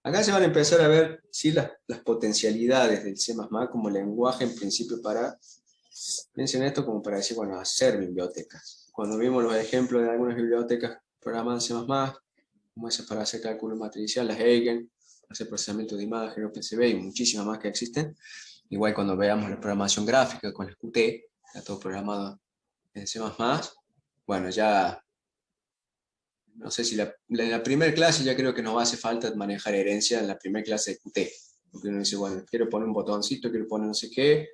Acá se van a empezar a ver sí, las potencialidades del C++ como lenguaje en principio para, piensen esto como para decir, bueno, hacer bibliotecas. Cuando vimos los ejemplos de algunas bibliotecas programadas en C++, como esas para hacer cálculo matricial, las Eigen, para hacer procesamiento de imagen, OpenCV y muchísimas más que existen. Igual cuando veamos la programación gráfica con el Qt, está todo programado en C++, bueno, ya no sé si en la primera clase ya creo que nos hace falta manejar herencia en la primera clase de Qt. Porque uno dice, bueno, quiero poner un botoncito, quiero poner no sé qué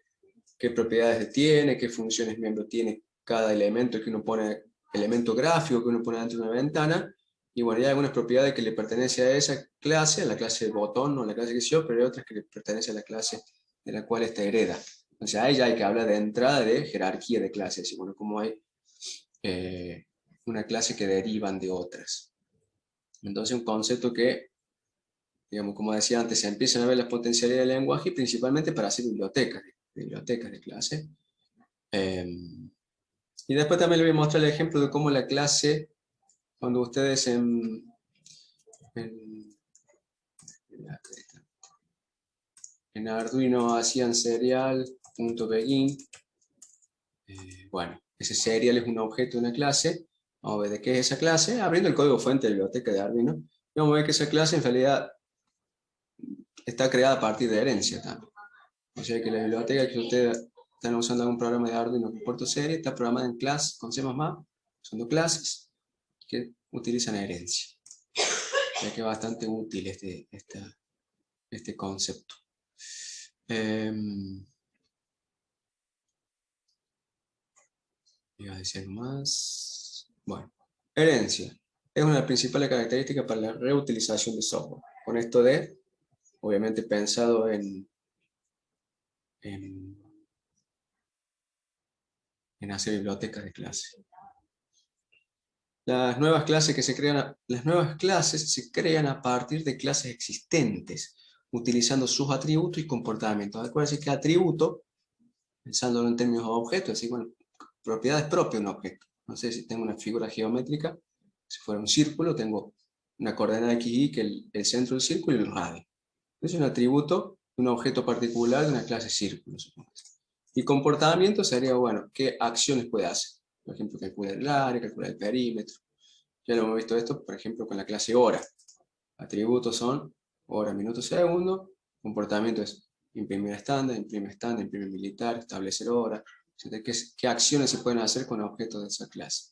propiedades tiene, qué funciones miembro tiene cada elemento que uno pone, elemento gráfico que uno pone dentro de una ventana. Y bueno, hay algunas propiedades que le pertenecen a esa clase, a la clase de botón o a la clase que sé yo, pero hay otras que le pertenecen a la clase de la cual esta hereda. Entonces ahí ya hay que hablar de entrada de jerarquía de clases. Y bueno, como hay una clase que derivan de otras. Entonces un concepto que, digamos, como decía antes, se empiezan a ver las potencialidades del lenguaje principalmente para hacer bibliotecas de clase. Y después también les voy a mostrar el ejemplo de cómo la clase, cuando ustedes en Arduino hacían serial.begin, bueno, ese serial es un objeto de una clase. Vamos a ver de qué es esa clase, abriendo el código fuente de la biblioteca de Arduino. Y vamos a ver que esa clase en realidad está creada a partir de herencia también. O sea que la biblioteca que ustedes están usando algún programa de Arduino con puerto serie está programada en clase con C++, son dos clases que utilizan herencia. O sea que es bastante útil este concepto. Iba a decir más. Bueno, herencia es una de las principales características para la reutilización de software. Con esto de, obviamente pensado en hacer bibliotecas de clase. Las nuevas clases se crean a partir de clases existentes, utilizando sus atributos y comportamientos. Acuérdense que atributo, pensándolo en términos de objetos, es decir, bueno, propiedades propias de un objeto. No sé si tengo una figura geométrica, si fuera un círculo, tengo una coordenada x, y, que es el centro del círculo y el radio. Es un atributo de un objeto particular de una clase círculo, supongamos. Y comportamiento sería, bueno, ¿qué acciones puede hacer? Por ejemplo, calcular el área, calcular el perímetro. Ya lo hemos visto esto, por ejemplo, con la clase hora. Atributos son hora, minuto, segundo. Comportamiento es imprimir estándar, imprime militar, establecer hora. ¿Qué acciones se pueden hacer con objetos de esa clase?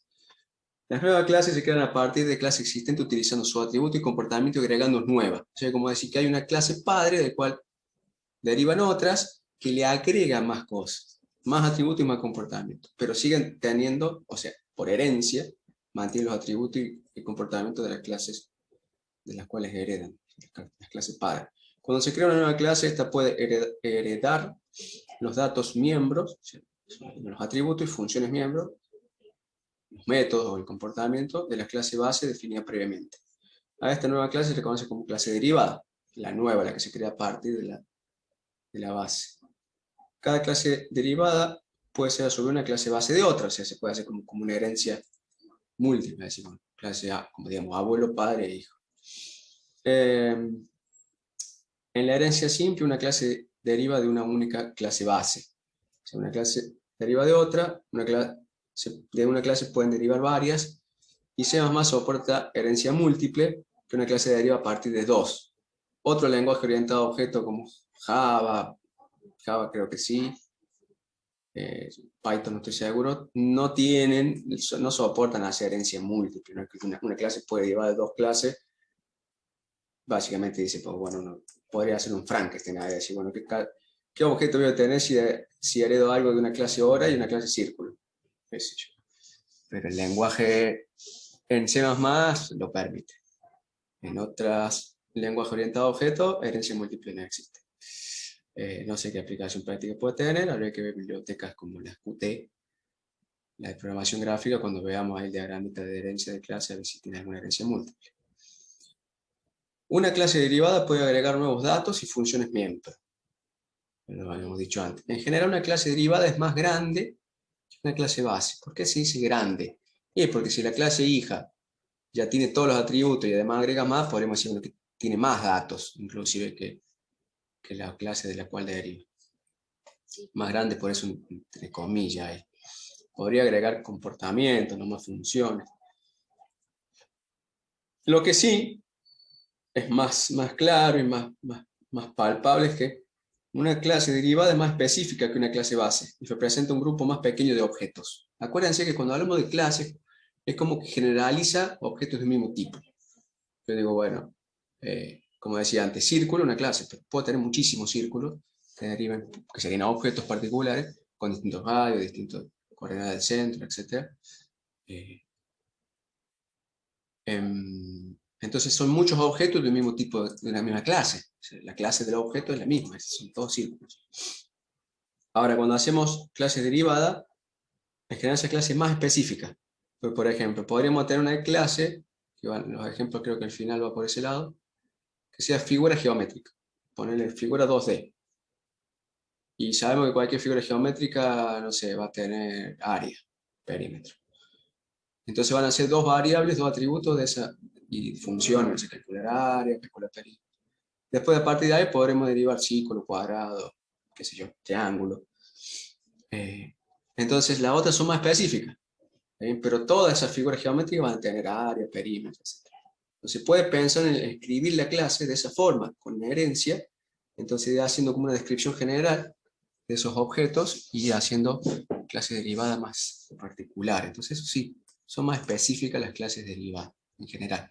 Las nuevas clases se crean a partir de clases existentes utilizando su atributo y comportamiento y agregando nuevas. O sea, como decir que hay una clase padre del cual derivan otras que le agregan más cosas, más atributos y más comportamiento, pero siguen teniendo, o sea, por herencia, mantienen los atributos y comportamientos de las clases de las cuales heredan, las clases padres. Cuando se crea una nueva clase, esta puede heredar los datos miembros, o sea, los atributos y funciones miembros, los métodos o el comportamiento de la clase base definida previamente. A esta nueva clase se le conoce como clase derivada, la nueva, la que se crea a partir de la base. Cada clase derivada puede ser a su vez una clase base de otra, o sea, se puede hacer como una herencia múltiple, es decir, clase A, como digamos, abuelo, padre e hijo. En la herencia simple, una clase deriva de una única clase base. O sea, una clase deriva de otra, de una clase pueden derivar varias, y C++ soporta herencia múltiple, que una clase deriva a partir de dos. Otro lenguaje orientado a objetos como Java creo que sí, Python no estoy seguro, no soportan hacer herencia múltiple. ¿No? Una clase puede derivar de dos clases. Básicamente dice, pues bueno, no, podría hacer un Frankenstein, a decir, bueno, ¿qué objeto voy a tener si heredo algo de una clase hora y una clase círculo? ¿Qué sé yo? Pero el lenguaje en C++ lo permite. En otros lenguajes orientados a objetos, herencia múltiple no existe. No sé qué aplicación práctica puede tener, habría que ver bibliotecas como las Qt, la de programación gráfica, cuando veamos ahí el diagrama de herencia de clase, a ver si tiene alguna herencia múltiple. Una clase derivada puede agregar nuevos datos y funciones miembros. Lo habíamos dicho antes. En general, una clase derivada es más grande que una clase base. ¿Por qué se dice grande? Y es porque si la clase hija ya tiene todos los atributos y además agrega más, podríamos decir que tiene más datos, inclusive, que la clase de la cual deriva. Más grande, por eso, entre comillas, ahí. Podría agregar comportamientos, no más funciones. Lo que sí es más claro y más palpable es que una clase derivada es más específica que una clase base y representa un grupo más pequeño de objetos. Acuérdense que cuando hablamos de clases es como que generaliza objetos del mismo tipo. Yo digo, bueno, como decía antes, círculo, una clase, pero puedo tener muchísimos círculos que deriven, que serían objetos particulares con distintos radios, distintas coordenadas del centro, etc. Entonces son muchos objetos del mismo tipo, de la misma clase. O sea, la clase del objeto es la misma, son todos círculos. Ahora, cuando hacemos clases derivadas, en general esa clase es más específica. Pues, por ejemplo, podríamos tener una clase, que los ejemplos creo que al final va por ese lado, que sea figura geométrica. Ponerle figura 2D. Y sabemos que cualquier figura geométrica, no sé, va a tener área, perímetro. Entonces van a ser dos variables, dos atributos de esa, y funciones, calcular área, calcular perímetro. Después, a partir de ahí, podremos derivar círculo, cuadrado, qué sé yo, triángulo. Entonces, las otras son más específicas. Pero todas esas figuras geométricas van a tener área, perímetro, etc. Entonces, puede pensar en escribir la clase de esa forma, con herencia, entonces haciendo como una descripción general de esos objetos y haciendo clases derivadas más particulares. Entonces, eso sí, son más específicas las clases derivadas en general.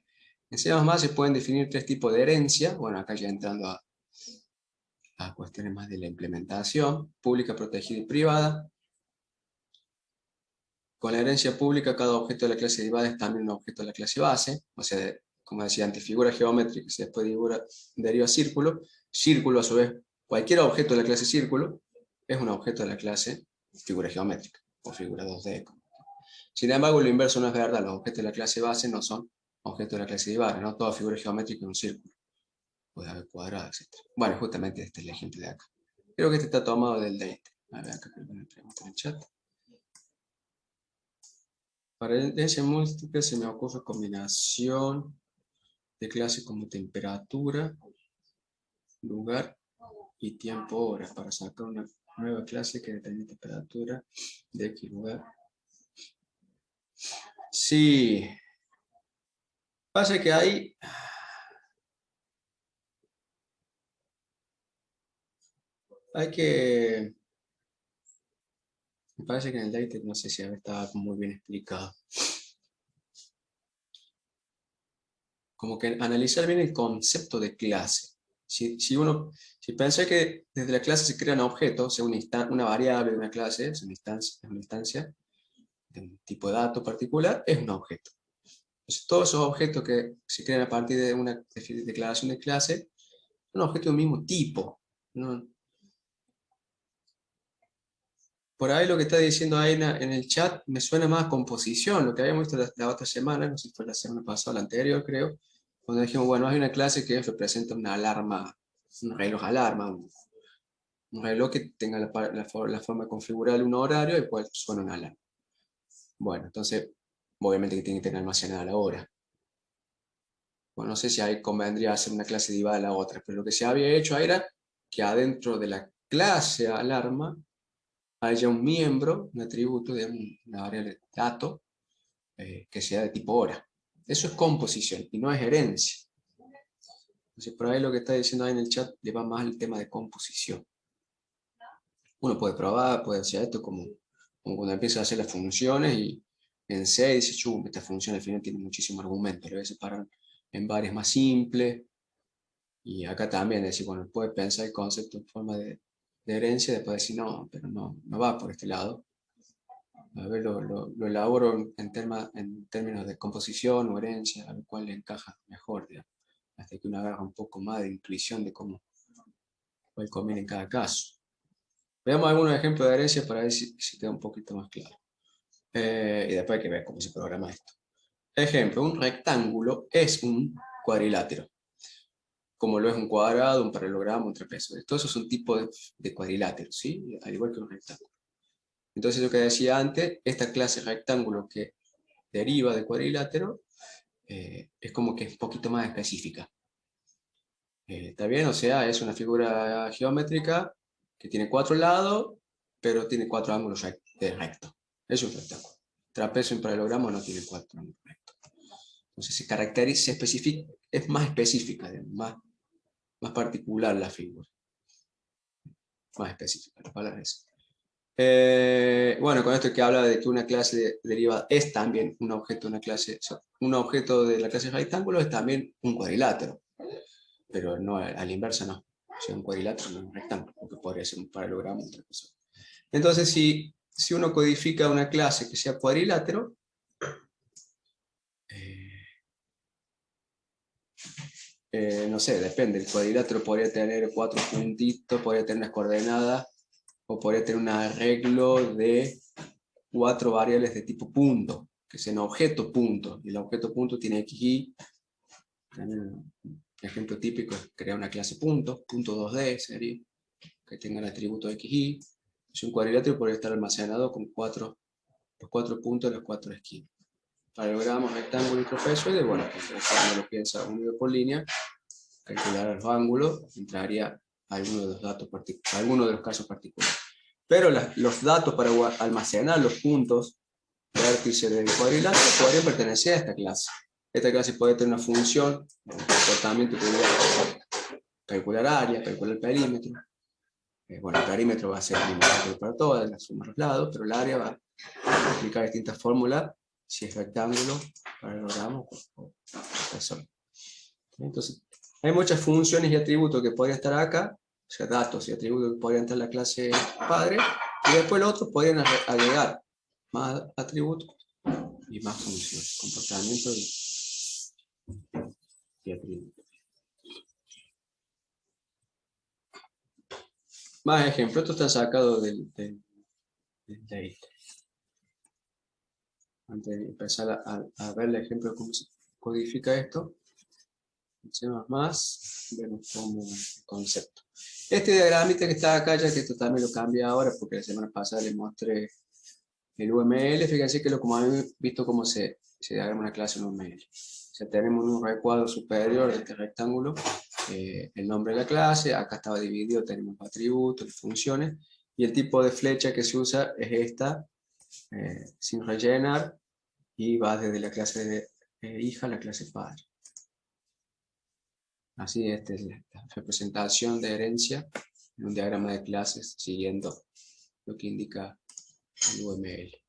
En C++ se pueden definir tres tipos de herencia. Bueno, acá ya entrando a cuestiones más de la implementación, pública, protegida y privada. Con la herencia pública, cada objeto de la clase derivada es también un objeto de la clase base. O sea, como decía antes, figura geométrica, y después deriva círculo. Círculo, a su vez, cualquier objeto de la clase círculo es un objeto de la clase figura geométrica o figura 2D. Sin embargo, lo inverso no es verdad. Los objetos de la clase base no son objetos de la clase derivada, no toda figura geométrica es un círculo. Puede haber cuadrados, etc. Bueno, justamente este es el ejemplo de acá. Creo que este está tomado del date. A ver, acá creo que me preguntan en el chat. Para herencia múltiple se me ocurre combinación de clases como temperatura, lugar y tiempo hora para sacar una nueva clase que determine temperatura de X lugar. Sí, pasa que hay que, me parece que en el date no sé si estaba muy bien explicado. Como que analizar bien el concepto de clase. Si piensa que desde la clase se crean objetos, sea una variable de una clase, es una instancia de un tipo de dato particular, es un objeto. Entonces, todos esos objetos que se crean a partir de una declaración de clase son objetos del mismo tipo, ¿no? Por ahí lo que está diciendo ahí en el chat me suena más a composición, lo que habíamos visto la otra semana, no sé si fue la semana pasada o la anterior, creo, cuando dijimos, bueno, hay una clase que representa una alarma, un reloj alarma, un reloj que tenga la forma configurable un horario y cual suena una alarma. Bueno, entonces, obviamente que tiene que tener almacenada la hora. Bueno, no sé si ahí convendría hacer una clase derivada de la otra, pero lo que se había hecho era que adentro de la clase alarma haya un miembro, un atributo de una variable de dato que sea de tipo hora. Eso es composición y no es herencia. Entonces, por ahí lo que está diciendo ahí en el chat le va más el tema de composición. Uno puede probar, puede hacer esto como cuando empieza a hacer las funciones y en C dice, esta función al final tiene muchísimo argumento, le voy a separar en varias más simples. Y acá también decir, bueno, puede pensar el concepto en forma de herencia, después decir, no, pero no va por este lado. A ver, lo elaboro en términos de composición o herencia, a ver cuál le encaja mejor, digamos, hasta que uno agarra un poco más de intuición de cuál conviene en cada caso. Veamos algunos ejemplos de herencia para ver si queda un poquito más claro. Y después hay que ver cómo se programa esto. Ejemplo, un rectángulo es un cuadrilátero, como lo es un cuadrado, un paralelogramo, un trapecio. Todos esos son tipos de cuadriláteros, ¿sí? Al igual que un rectángulo. Entonces, lo que decía antes, esta clase rectángulo que deriva de cuadrilátero es como que es un poquito más específica. ¿Está bien? O sea, es una figura geométrica que tiene 4 lados, pero tiene 4 ángulos rectos. Es un rectángulo. Trapecio en paralelogramo no tiene 4 ángulos rectos. Entonces se caracteriza, se especifica, es más específica, digamos, más particular la figura. Más específica, la palabra es. Bueno, con esto que habla de que una clase derivada es también un objeto de una clase, o sea, un objeto de la clase rectángulo es también un cuadrilátero, pero no a la inversa no. O sea, un cuadrilátero no es un rectángulo, porque podría ser un paralelogramo, otra cosa. Entonces, si uno codifica una clase que sea cuadrilátero, no sé, depende, el cuadrilátero podría tener 4 puntitos, podría tener unas coordenadas, o podría tener un arreglo de 4 variables de tipo punto, que sean objeto punto, y el objeto punto tiene x, y. También un ejemplo típico es crear una clase punto 2D sería, que tenga el atributo x, y. Es un cuadrilátero podría estar almacenado con los 4 puntos de las 4 esquinas. Paralelogramos, rectángulo y trapezoide, bueno, pues uno lo piensa unido por línea, calcular los ángulos, entraría alguno de los datos alguno de los casos particulares. Pero los datos para almacenar los puntos vértices del cuadrilátero podrían pertenecer a esta clase. Esta clase puede tener una función, un comportamiento que voy a calcular área, calcular perímetro. Bueno, el perímetro va a ser el mismo para todas, la suma de los lados, pero el área va a aplicar distintas fórmulas, si es rectángulo, paralelogramo o persona. Entonces, hay muchas funciones y atributos que podrían estar acá, o sea, datos y atributos que podrían estar en la clase padre, y después los otros podrían agregar más atributos y más funciones, comportamiento y atributos. Más ejemplos, esto está sacado del date. Antes de empezar a ver el ejemplo de cómo se codifica esto, vemos como concepto. Este diagramita que está acá, ya que esto también lo cambia ahora, porque la semana pasada les mostré el UML, fíjense que como han visto cómo se diagrama una clase en UML. O sea, tenemos un recuadro superior de este rectángulo, el nombre de la clase, acá estaba dividido, tenemos atributos, funciones, y el tipo de flecha que se usa es esta, sin rellenar, y va desde la clase de hija a la clase padre. Así, esta es la representación de herencia en un diagrama de clases siguiendo lo que indica el UML.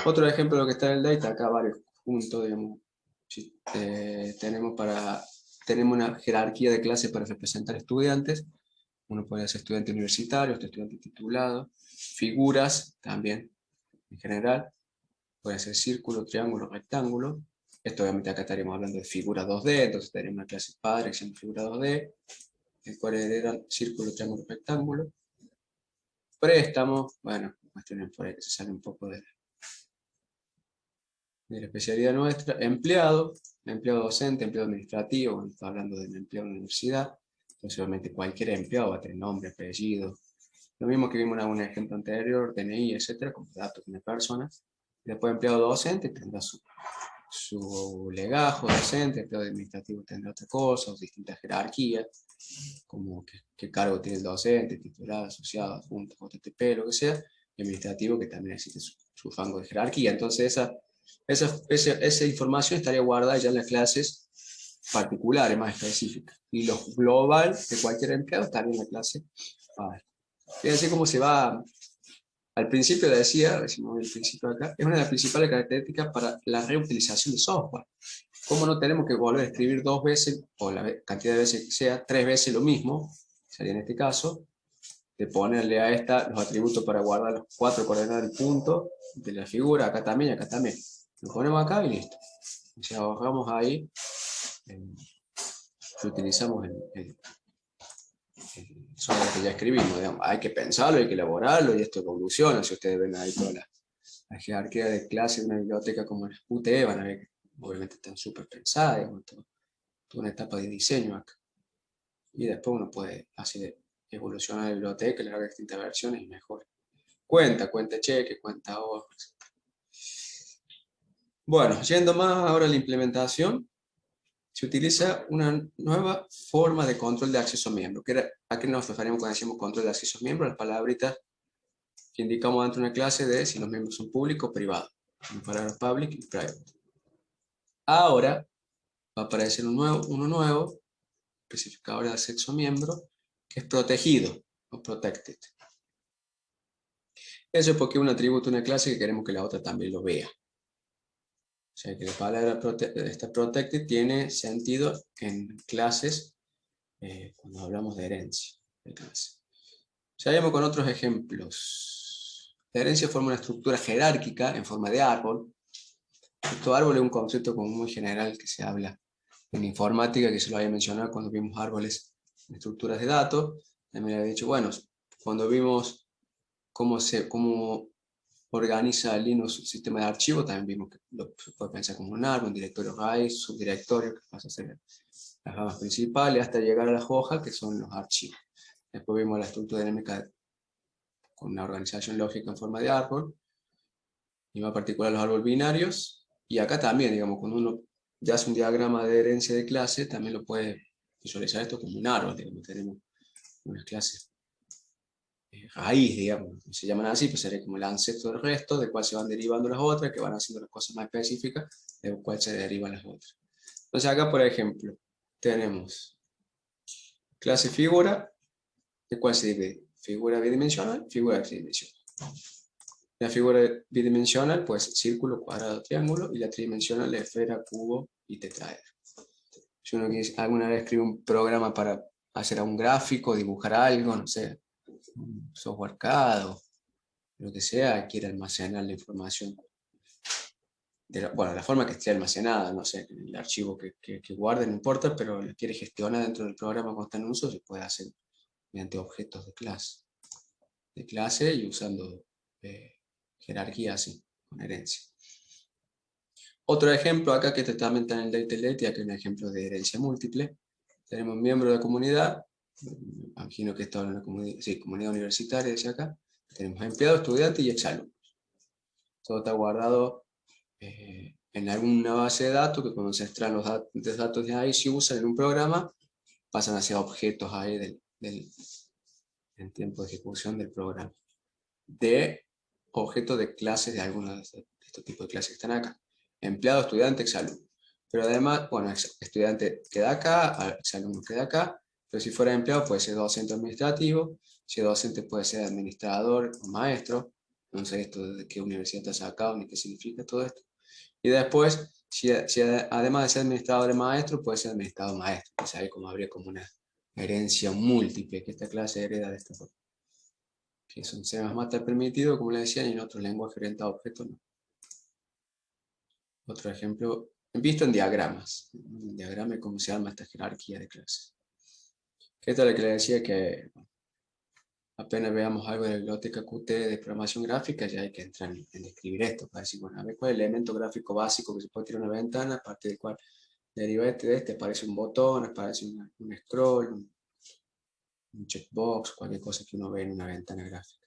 Otro ejemplo de lo que está en el data, acá varios puntos, digamos, tenemos una jerarquía de clases para representar estudiantes. Uno puede ser estudiante universitario, estudiante titulado, figuras también en general, puede ser círculo, triángulo, rectángulo. Esto obviamente acá estaríamos hablando de figura 2D, entonces tenemos una clase padre que se llama figura 2D, el cual heredan círculo, triángulo, rectángulo. Préstamo, bueno, cuestiones por ahí que se sale un poco de la especialidad nuestra. Empleado docente, empleado administrativo, cuando está hablando de un empleado en la universidad, entonces obviamente cualquier empleado va a tener nombre, apellido, lo mismo que vimos en un ejemplo anterior, DNI, etcétera, como datos de una persona. Después empleado docente tendrá su legajo docente, empleado administrativo tendrá otra cosa, distintas jerarquías, como qué cargo tiene el docente, titular, asociado, adjunto, JTP, lo que sea, y administrativo que también existe su rango de jerarquía. Entonces esa información estaría guardada ya en las clases particulares, más específicas. Y lo global de cualquier empleado estaría en la clase padre. Fíjense cómo se va. Al principio decía, decimos el principio acá, es una de las principales características para la reutilización de software. ¿Cómo no tenemos que volver a escribir 2 veces, o la cantidad de veces que sea, 3 veces lo mismo, sería en este caso, de ponerle a esta los atributos para guardar los 4 coordenadas del punto de la figura, acá también y acá también. Lo ponemos acá y listo. O sea, bajamos ahí, utilizamos el software que ya escribimos. Digamos. Hay que pensarlo, hay que elaborarlo y esto evoluciona. Si ustedes ven ahí toda la jerarquía de clases de una biblioteca como la UTE, van a ver que obviamente están súper pensadas, digamos, toda una etapa de diseño acá. Y después uno puede así evolucionar la biblioteca, le haga distintas versiones y mejor. Cuenta cheque, cuenta hojas. Bueno, yendo más ahora a la implementación, se utiliza una nueva forma de control de acceso a miembros. ¿A qué nos referimos cuando decimos control de acceso a miembros? Las palabritas que indicamos dentro de una clase de si los miembros son públicos o privados. En palabras public y private. Ahora va a aparecer uno nuevo, especificador de acceso a miembro, que es protegido o protected. Eso es porque es un atributo de una clase que queremos que la otra también lo vea. O sea que la palabra esta protected tiene sentido en clases cuando hablamos de herencia de clase. Seguimos con otros ejemplos. La herencia forma una estructura jerárquica en forma de árbol. Esto árbol es un concepto como muy general que se habla en informática, que se lo había mencionado cuando vimos árboles en estructuras de datos. También había dicho, bueno, cuando vimos cómo organiza Linux el sistema de archivos, también vimos que se puede pensar como un árbol, un directorio raíz, subdirectorio, que pasa a ser las ramas principales, hasta llegar a las hojas, que son los archivos. Después vimos la estructura dinámica con una organización lógica en forma de árbol, y más particular los árboles binarios, y acá también, digamos, cuando uno ya hace un diagrama de herencia de clase, también lo puede visualizar esto como un árbol, digamos, tenemos unas clases raíz, digamos, se llaman así, pues sería como el ancestro del resto, del cual se van derivando las otras, que van haciendo las cosas más específicas, del cual se derivan las otras. Entonces acá, por ejemplo, tenemos clase figura, de cual se divide figura bidimensional, figura tridimensional. La figura bidimensional, pues círculo, cuadrado, triángulo, y la tridimensional, esfera, cubo y tetraedro. Si uno alguna vez escribe un programa para hacer un gráfico, dibujar algo, no sé, un software CAD o lo que sea, quiere almacenar la información. Bueno, la forma que esté almacenada, no sé, el archivo que guarde, no importa, pero la quiere gestionar dentro del programa cuando está en uso, se puede hacer mediante objetos de clase. De clase y usando jerarquía así, con herencia. Otro ejemplo acá que también está en el DateLet, ya que es un ejemplo de herencia múltiple. Tenemos un miembro de la comunidad, imagino que está en una comunidad, sí, comunidad universitaria, dice acá. Tenemos empleados, estudiantes y exalumnos. Todo está guardado en alguna base de datos, que cuando se extraen los datos de ahí, se usan en un programa, pasan a ser objetos ahí en tiempo de ejecución del programa. De objetos de clases de algunos de estos tipos de clases que están acá. Empleado, estudiante, exalumno. Pero además, bueno, estudiante queda acá, exalumno queda acá, pero si fuera empleado puede ser docente administrativo, si es docente puede ser administrador o maestro, no sé esto de qué universidad está sacado ni qué significa todo esto. Y después, si además de ser administrador y maestro, puede ser administrador maestro. O sea, ahí como habría como una herencia múltiple, que esta clase hereda de esta forma. Que son C++ está permitido, como les decía, y en otros lenguajes orientados a objetos no. Otro ejemplo, visto en diagramas. En diagrama es cómo se arma esta jerarquía de clases. Esta es la que les decía que apenas veamos algo de la biblioteca Qt de programación gráfica, ya hay que entrar en describir esto, para decir, bueno, a ver cuál es el elemento gráfico básico que se puede tirar a una ventana, a partir del cual deriva de este, aparece un botón, aparece un scroll, un checkbox, cualquier cosa que uno ve en una ventana gráfica.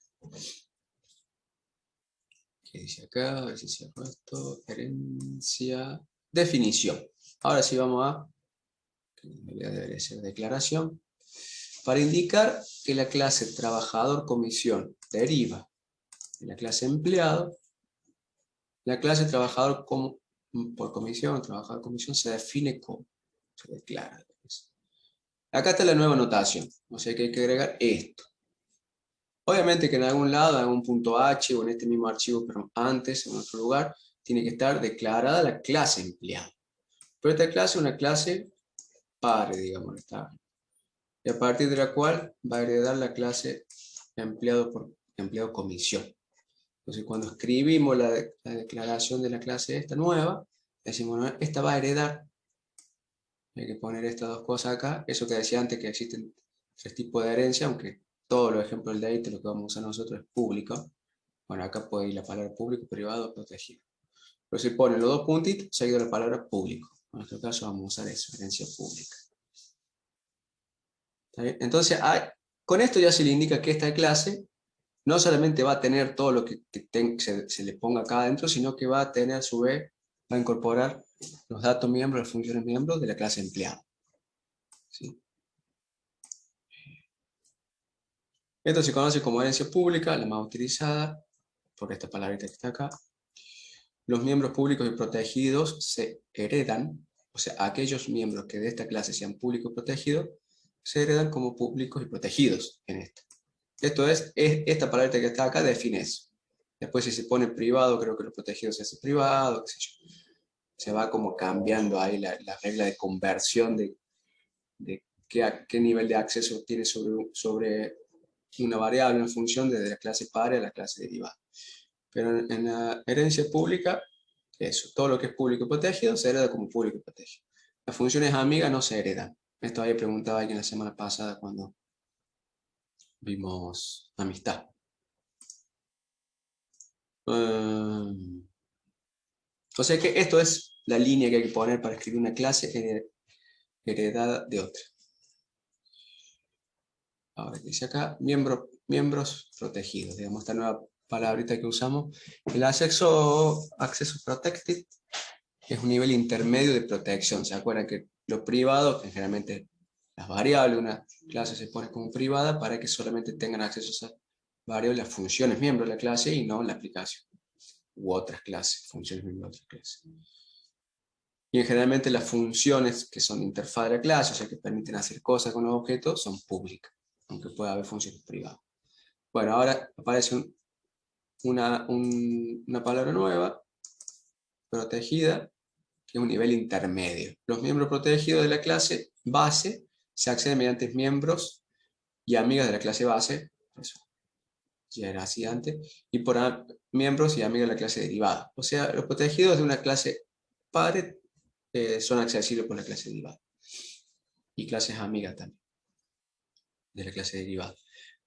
¿Qué dice acá? A ver si se ha puesto. Herencia. Definición. Ahora sí vamos a, que debería ser declaración, para indicar que la clase trabajador-comisión deriva de la clase empleado. La clase trabajador por comisión, trabajador-comisión se define como, se declara. Acá está la nueva notación, o sea que hay que agregar esto. Obviamente que en algún lado, en algún punto H o en este mismo archivo, pero antes, en otro lugar, tiene que estar declarada la clase empleado. Pero esta clase es una clase padre, digamos, estable. Y a partir de la cual va a heredar la clase empleado por empleado comisión. Entonces, cuando escribimos la declaración de la clase esta nueva, decimos, bueno, esta va a heredar. Hay que poner estas dos cosas acá. Eso que decía antes, que existen tres tipos de herencia, aunque todos los ejemplos del DATE, lo que vamos a usar nosotros es público. Bueno, acá puede ir la palabra público, privado, protegido. Pero si ponen los dos puntitos, seguido la palabra público. En nuestro caso vamos a usar eso, herencia pública. ¿Está bien? Entonces, con esto ya se le indica que esta clase no solamente va a tener todo lo que se le ponga acá adentro, sino que va a tener a su vez va a incorporar los datos miembros, las funciones miembros de la clase empleado. ¿Sí? Esto se conoce como herencia pública, la más utilizada, por esta palabrita que está acá. Los miembros públicos y protegidos se heredan, o sea, aquellos miembros que de esta clase sean públicos y protegidos, se heredan como públicos y protegidos en esta. Esto es esta palabrita que está acá define eso. Después si se pone privado, creo que los protegidos se hace privado, qué sé yo. Se va como cambiando ahí la regla de conversión de qué nivel de acceso tiene sobre una variable en función de la clase paria a la clase derivada. Pero en la herencia pública, eso, todo lo que es público y protegido se hereda como público y protegido. Las funciones amigas no se heredan. Esto había preguntado alguien la semana pasada cuando vimos amistad. O sea que esto es la línea que hay que poner para escribir una clase heredada de otra. Ahora dice acá, miembros protegidos. Digamos, esta nueva palabrita que usamos. El acceso protected es un nivel intermedio de protección. ¿Se acuerdan que lo privado, que generalmente las variables, una clase se pone como privada para que solamente tengan acceso a esas variables las funciones miembros de la clase y no la aplicación u otras clases, funciones miembros de otras clases. Y generalmente las funciones que son interfaz de la clase, o sea que permiten hacer cosas con los objetos, son públicas, aunque pueda haber funciones privadas. Bueno, ahora aparece una palabra nueva, protegida, que es un nivel intermedio. Los miembros protegidos de la clase base se acceden mediante miembros y amigas de la clase base, eso ya era así antes, y por miembros y amigas de la clase derivada. O sea, los protegidos de una clase padre son accesibles por la clase derivada. Y clases amigas también, de la clase derivada.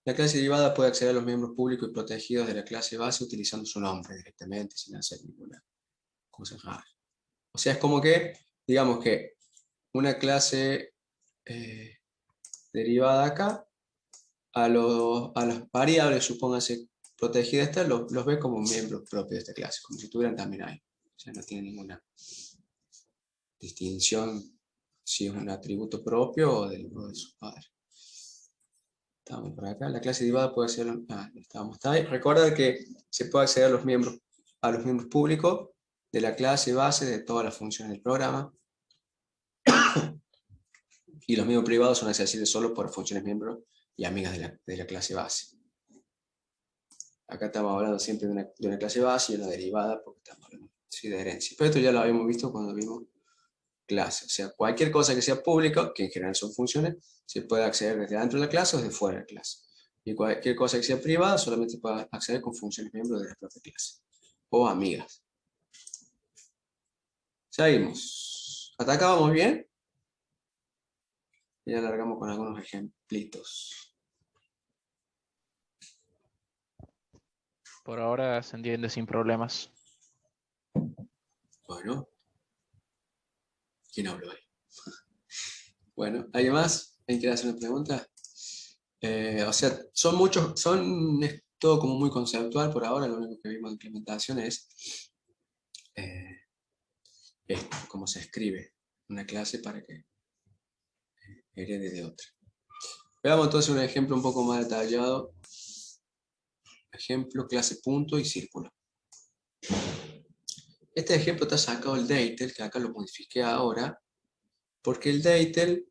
La clase derivada puede acceder a los miembros públicos y protegidos de la clase base utilizando su nombre directamente, sin hacer ninguna cosa rara. O sea, es como que, digamos que una clase derivada acá, a las variables, supóngase, protegidas estas, los ve como miembros propios de esta clase, como si estuvieran también ahí. O sea, no tiene ninguna distinción si es un atributo propio o de su padre. Estamos por acá. La clase derivada puede ser... está ahí. Recuerda que se puede acceder a los miembros públicos de la clase base de todas las funciones del programa. Y los miembros privados son accesibles solo por funciones miembros y amigas de la clase base. Acá estamos hablando siempre de una clase base y una derivada porque estamos hablando de herencia. Pero esto ya lo habíamos visto cuando vimos clase. O sea, cualquier cosa que sea pública, que en general son funciones, se puede acceder desde dentro de la clase o desde fuera de la clase. Y cualquier cosa que sea privada solamente se puede acceder con funciones miembros de la propia clase. O amigas. Seguimos. ¿Hasta acá vamos bien? Y ya alargamos con algunos ejemplitos. Por ahora se entiende sin problemas. Bueno. ¿Quién habló ahí? Bueno, ¿alguien más? ¿Alguien quiere hacer una pregunta? O sea, es todo como muy conceptual por ahora, lo único que vimos de implementación es cómo se escribe una clase para que herede de otra. Veamos entonces un ejemplo un poco más detallado. Ejemplo, clase punto y círculo. Este ejemplo está sacado del Deitel, que acá lo modifiqué ahora, porque el Deitel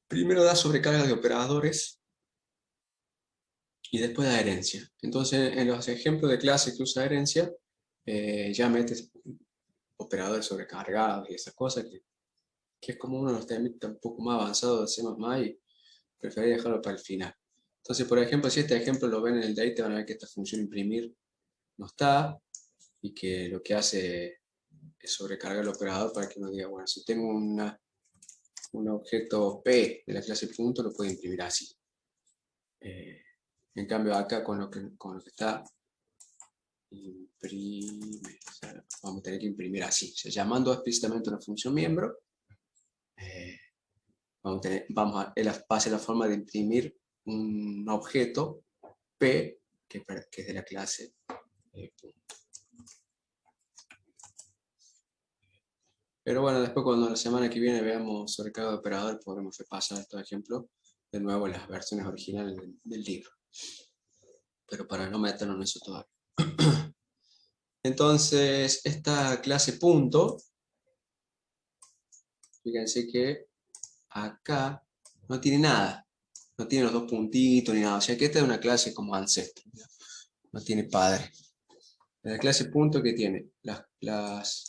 primero da sobrecarga de operadores y después da herencia. Entonces, en los ejemplos de clase que usa herencia, ya metes operadores sobrecargados y esas cosas, que es como uno de los temas un poco más avanzados de C++ y preferí dejarlo para el final. Entonces, por ejemplo, si este ejemplo lo ven en el Date, van a ver que esta función imprimir no está y que lo que hace es sobrecargar el operador para que uno diga, bueno, si tengo un objeto P de la clase punto, lo puedo imprimir así. En cambio, acá con lo que está imprime, o sea, vamos a tener que imprimir así. O sea, llamando explícitamente una función miembro, él pase la forma de imprimir un objeto P que es de la clase punto. Pero bueno, después cuando la semana que viene veamos sobrecarga de operador, podremos repasar estos ejemplos de nuevo en las versiones originales del libro. Pero para no meternos en eso todavía. Entonces, esta clase punto, fíjense que acá no tiene nada. No tiene los dos puntitos ni nada. O sea que esta es una clase como ancestro. No tiene padre. La clase punto que tiene las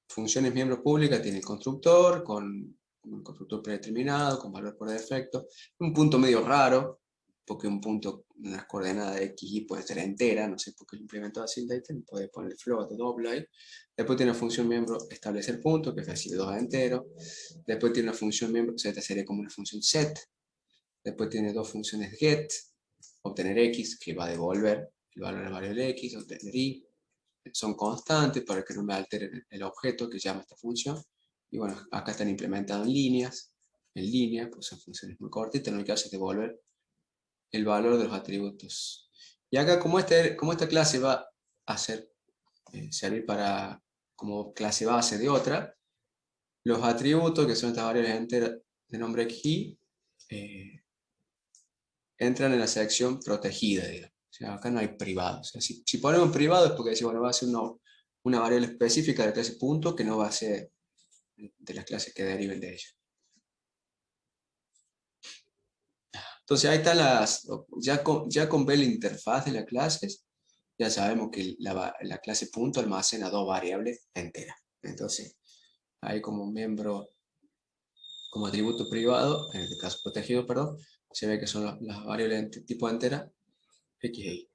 funciones miembros públicas, tiene el constructor con un constructor predeterminado, con valor por defecto. Un punto medio raro, porque un punto, unas coordenadas de x y puede ser entera, no sé por qué lo implementó así el data, puede poner float o double. Después tiene una función miembro establecer punto, que recibe 2 enteros. Después tiene una función miembro, o sea, esta sería como una función set. Después tiene dos funciones get, obtener x, que va a devolver el valor de la variable x, obtener y. Son constantes para que no me altere el objeto que llama esta función. Y bueno, acá están implementadas en línea, pues son funciones muy cortitas, lo único que hace es devolver el valor de los atributos. Y acá, como esta clase va a servir como clase base de otra, los atributos, que son estas variables enteras de nombre x, entran en la sección protegida, digamos. O sea, acá no hay privado. O sea, si ponemos privado es porque decimos, bueno, va a ser una variable específica de la clase punto que no va a ser de las clases que deriven de ella. Entonces ahí están ya con ver la interfaz de las clases, ya sabemos que la clase punto almacena dos variables enteras. Entonces, ahí como miembro, como atributo privado, en este caso protegido, perdón, se ve que son las variables de tipo entera, x e y.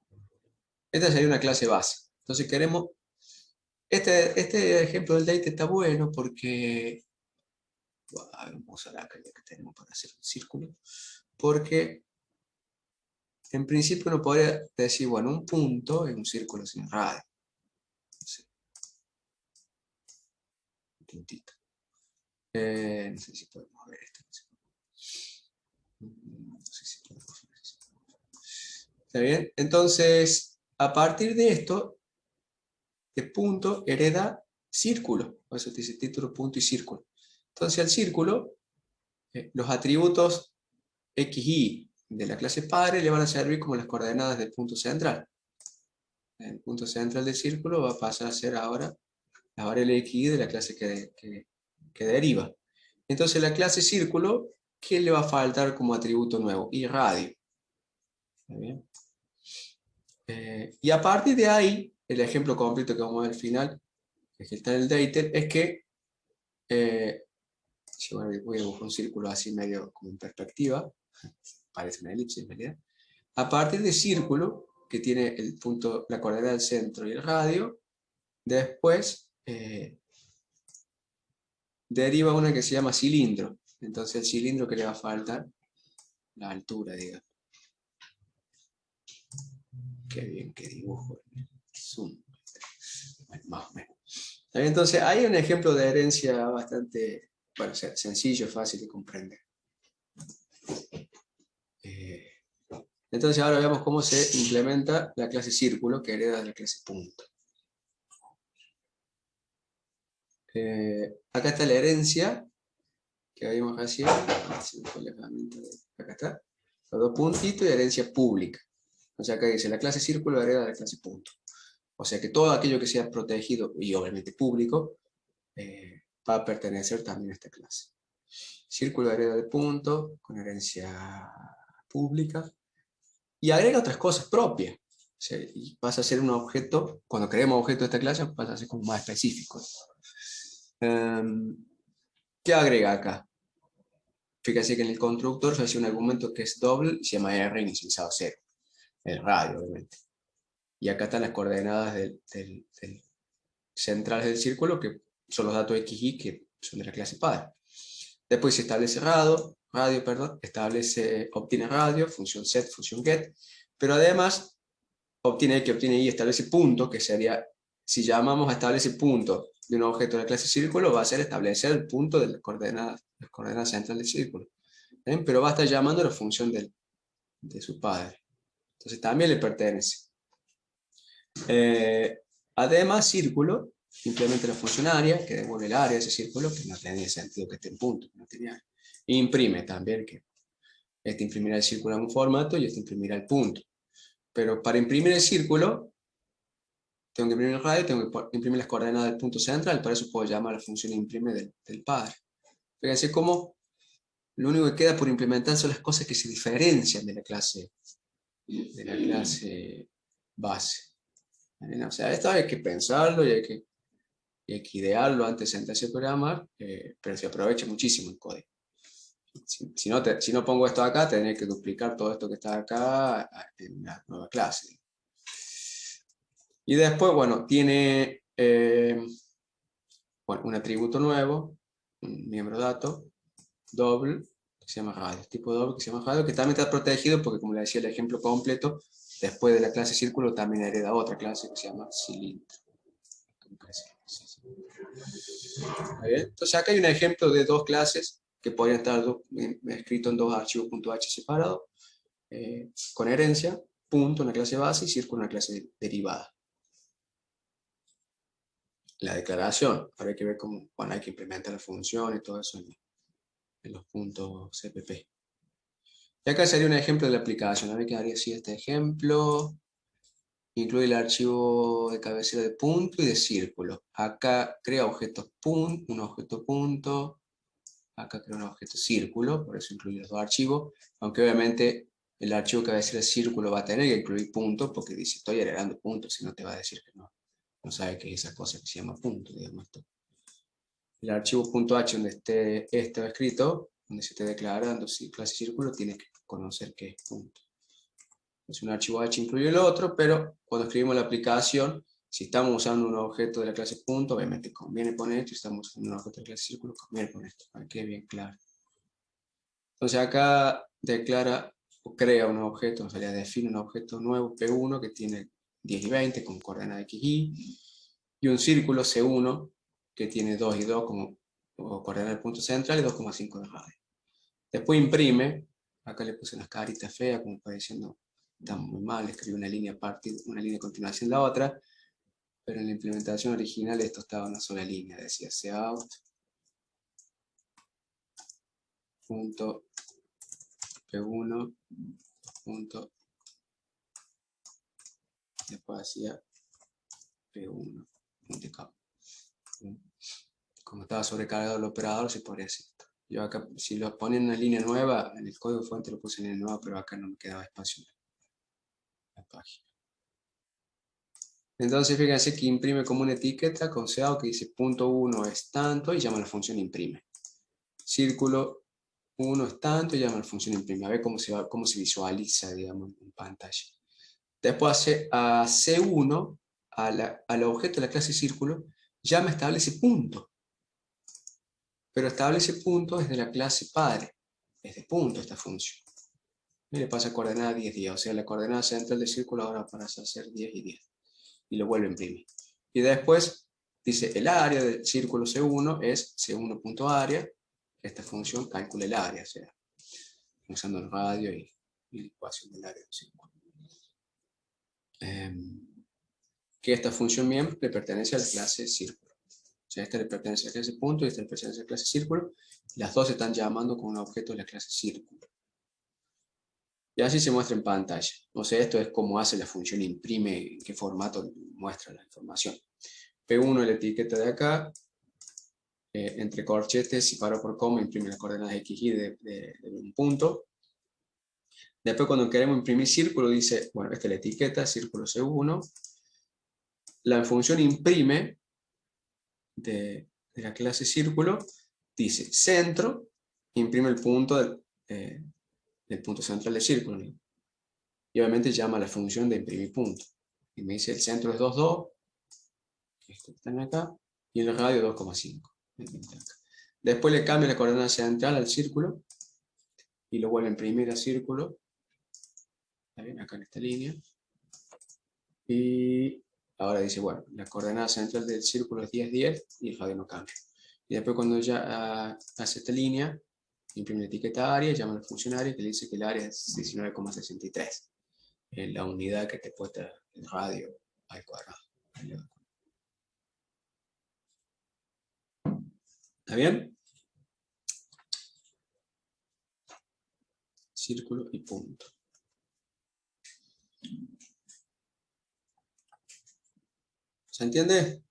Esta sería una clase base. Entonces queremos, este ejemplo del date está bueno porque, vamos a usar acá ya que tenemos para hacer un círculo, porque en principio uno podría decir, bueno, un punto es un círculo sin radio. No sé, un puntito. No sé si podemos ver esto. No sé si podemos ver esto. ¿Está bien? Entonces, a partir de esto, el punto hereda círculo. Por eso te dice título, punto y círculo. Entonces, al círculo, los atributos x, y de la clase padre le van a servir como las coordenadas del punto central. El punto central del círculo va a pasar a ser ahora la variable x, y de la clase que deriva. Entonces, la clase círculo, ¿qué le va a faltar como atributo nuevo? Y radio. ¿Está bien? Y a partir de ahí, el ejemplo completo que vamos a ver al final, que está en el dated, es que voy a dibujar un círculo así medio como en perspectiva, parece una elipse en realidad. A partir de círculo, que tiene el punto, la coordenada del centro y el radio, después deriva una que se llama cilindro. Entonces el cilindro que le va a faltar, la altura, digamos. Qué bien que dibujo. Zoom. Bueno, más o menos. Entonces hay un ejemplo de herencia bastante, bueno, sencillo, fácil de comprender. Entonces ahora veamos cómo se implementa la clase círculo que hereda de la clase punto. Acá está la herencia que habíamos recién. Acá está. Los dos puntitos y herencia pública. O sea, acá dice la clase círculo hereda de la clase punto. O sea que todo aquello que sea protegido y obviamente público va a pertenecer también a esta clase. Círculo hereda de punto con herencia pública y agrega otras cosas propias. O sea, y pasa a ser un objeto, cuando creemos objeto de esta clase, pasa a ser como más específico. ¿Qué agrega acá? Fíjense que en el constructor se hace un argumento que es doble y se llama R inicializado a 0. El radio, obviamente. Y acá están las coordenadas del centrales del círculo, que son los datos x, y, que son de la clase padre. Después se establece obtiene radio, función set, función get, pero además obtiene x, obtiene y, establece punto, que sería, si llamamos a establece punto de un objeto de la clase círculo, va a ser establecer el punto de las coordenadas central del círculo. ¿Bien? Pero va a estar llamando la función de su padre. Entonces también le pertenece. Además, círculo implementa la función área, que devuelve el área de ese círculo, que no tiene sentido que esté en punto. No tenía. Imprime también, que este imprimirá el círculo en un formato y este imprimirá el punto. Pero para imprimir el círculo, tengo que imprimir el radio, tengo que imprimir las coordenadas del punto central, para eso puedo llamar a la función imprime del padre. Fíjense cómo lo único que queda por implementar son las cosas que se diferencian de la clase base. ¿Bien? O sea, esto hay que pensarlo y hay que idearlo antes de sentarse a programar, pero se aprovecha muchísimo el código. Si no pongo esto acá, tendré que duplicar todo esto que está acá en la nueva clase. Y después, bueno, tiene un atributo nuevo, un miembro dato, doble, que se llama radio, tipo doble que se llama radio, que también está protegido porque, como le decía el ejemplo completo, después de la clase círculo también hereda otra clase que se llama cilindro. Entonces acá hay un ejemplo de dos clases que podrían estar escritos en dos archivos .h separados, con herencia, punto una clase base y círculo una clase derivada. La declaración, ahora hay que ver cómo hay que implementar la función y todo eso en los puntos CPP. Y acá sería un ejemplo de la aplicación. A ver qué haría así este ejemplo. Incluye el archivo de cabecera de punto y de círculo. Acá crea objetos punto, un objeto punto. Acá crea un objeto círculo, por eso incluye los dos archivos. Aunque obviamente el archivo cabecera de círculo va a tener que incluir punto, porque dice estoy heredando puntos, si no te va a decir que no. No sabe qué es esa cosa que se llama punto, digamos. El archivo .h donde esté esto escrito, donde se esté declarando si clase círculo, tiene que conocer qué es punto. Es un archivo h incluye el otro, pero cuando escribimos la aplicación, si estamos usando un objeto de la clase punto, obviamente conviene poner esto, si estamos usando un objeto de la clase círculo, conviene poner esto, para que quede bien claro. Entonces acá declara o crea un objeto, o sea, define un objeto nuevo P1 que tiene 10 y 20 con coordenada x, y un círculo C1 que tiene 2 y 2 como coordenada del punto central y 2,5 de radio. Después imprime, acá le puse unas caritas feas como pareciendo está muy mal, escribí una línea una línea a continuación de la otra, pero en la implementación original esto estaba en una sola línea, decía cout punto p1 punto, después hacía p1 punto. Como estaba sobrecargado el operador, se podría hacer esto. Yo acá, si lo ponen en una línea nueva, en el código fuente lo puse en línea nueva, pero acá no me quedaba espacio en la página. Entonces fíjense que imprime como una etiqueta con cout que dice .1 es tanto y llama a la función imprime. Círculo 1 es tanto y llama a la función imprime. A ver cómo se visualiza, digamos, en pantalla. Después hace a C1, al objeto de la clase círculo, ya me establece punto. Pero establece punto desde la clase padre. Es de punto esta función. Y le pasa coordenada 10, 10. O sea, la coordenada central del círculo ahora pasa a ser 10 y 10. Y lo vuelve a imprimir. Y después dice el área del círculo C1 es C1.área. Esta función calcula el área, o sea, usando el radio y la ecuación del área del círculo. Que esta función miembro le pertenece a la clase círculo. O sea, esta le pertenece a la clase punto y esta le pertenece a la clase círculo. Las dos se están llamando con un objeto de la clase círculo. Y así se muestra en pantalla. O sea, esto es como hace la función imprime, en qué formato muestra la información. P1 la etiqueta de acá, entre corchetes, separado por coma, imprime las coordenadas x, y de un punto. Después cuando queremos imprimir círculo, dice, bueno, esta es la etiqueta, círculo C1. La función imprime de la clase círculo, dice centro, imprime el punto del punto central del círculo. ¿No? Y obviamente llama a la función de imprimir punto. Y me dice el centro es 2,2, esto está acá, y el radio 2,5. Después le cambia la coordenada central al círculo, y lo vuelve a imprimir al círculo, ¿está bien? Acá en esta línea. Y ahora dice, bueno, la coordenada central del círculo es 10, 10, y el radio no cambia. Y después cuando ya hace esta línea, imprime la etiqueta área, llama a la función área, que le dice que el área es 19,63. Es la unidad que te cuesta el radio al cuadrado. ¿Está bien? Círculo y punto. ¿Se entiende?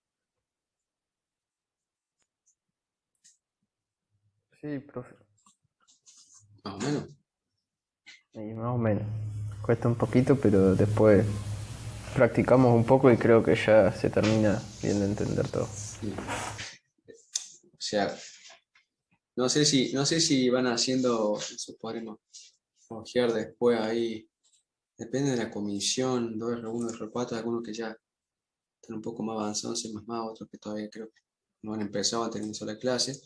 Sí, profe. Más o menos. Y más o menos. Cuesta un poquito, pero después practicamos un poco y creo que ya se termina bien de entender todo. O sea, no sé si van haciendo, eso podremos ojear después ahí. Depende de la comisión, 2R1, R4, algunos que ya están un poco más avanzados, C++, otros que todavía creo que no han empezado, han tenido sola clase,